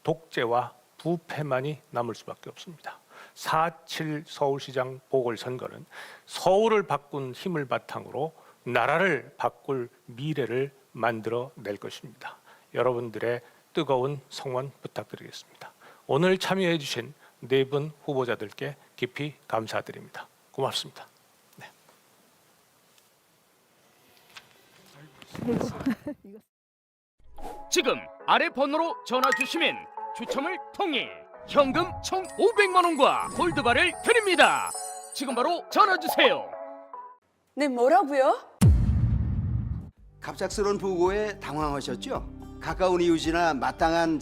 S2: 독재와 부패만이 남을 수밖에 없습니다. 4.7 서울시장 보궐선거는 서울을 바꾼 힘을 바탕으로 나라를 바꿀 미래를 만들어낼 것입니다. 여러분들의 뜨거운 성원 부탁드리겠습니다. 오늘 참여해 주신 네 분 후보자들께 깊이 감사드립니다. 고맙습니다. 네.
S8: 지금 아래 번호로 전화 주시면 추첨을 통해 현금 총 500만 원과 골드바를 드립니다. 지금 바로 전화 주세요.
S9: 네, 뭐라고요?
S10: 갑작스러운 부고에 당황하셨죠? 가까운 이웃이나 마땅한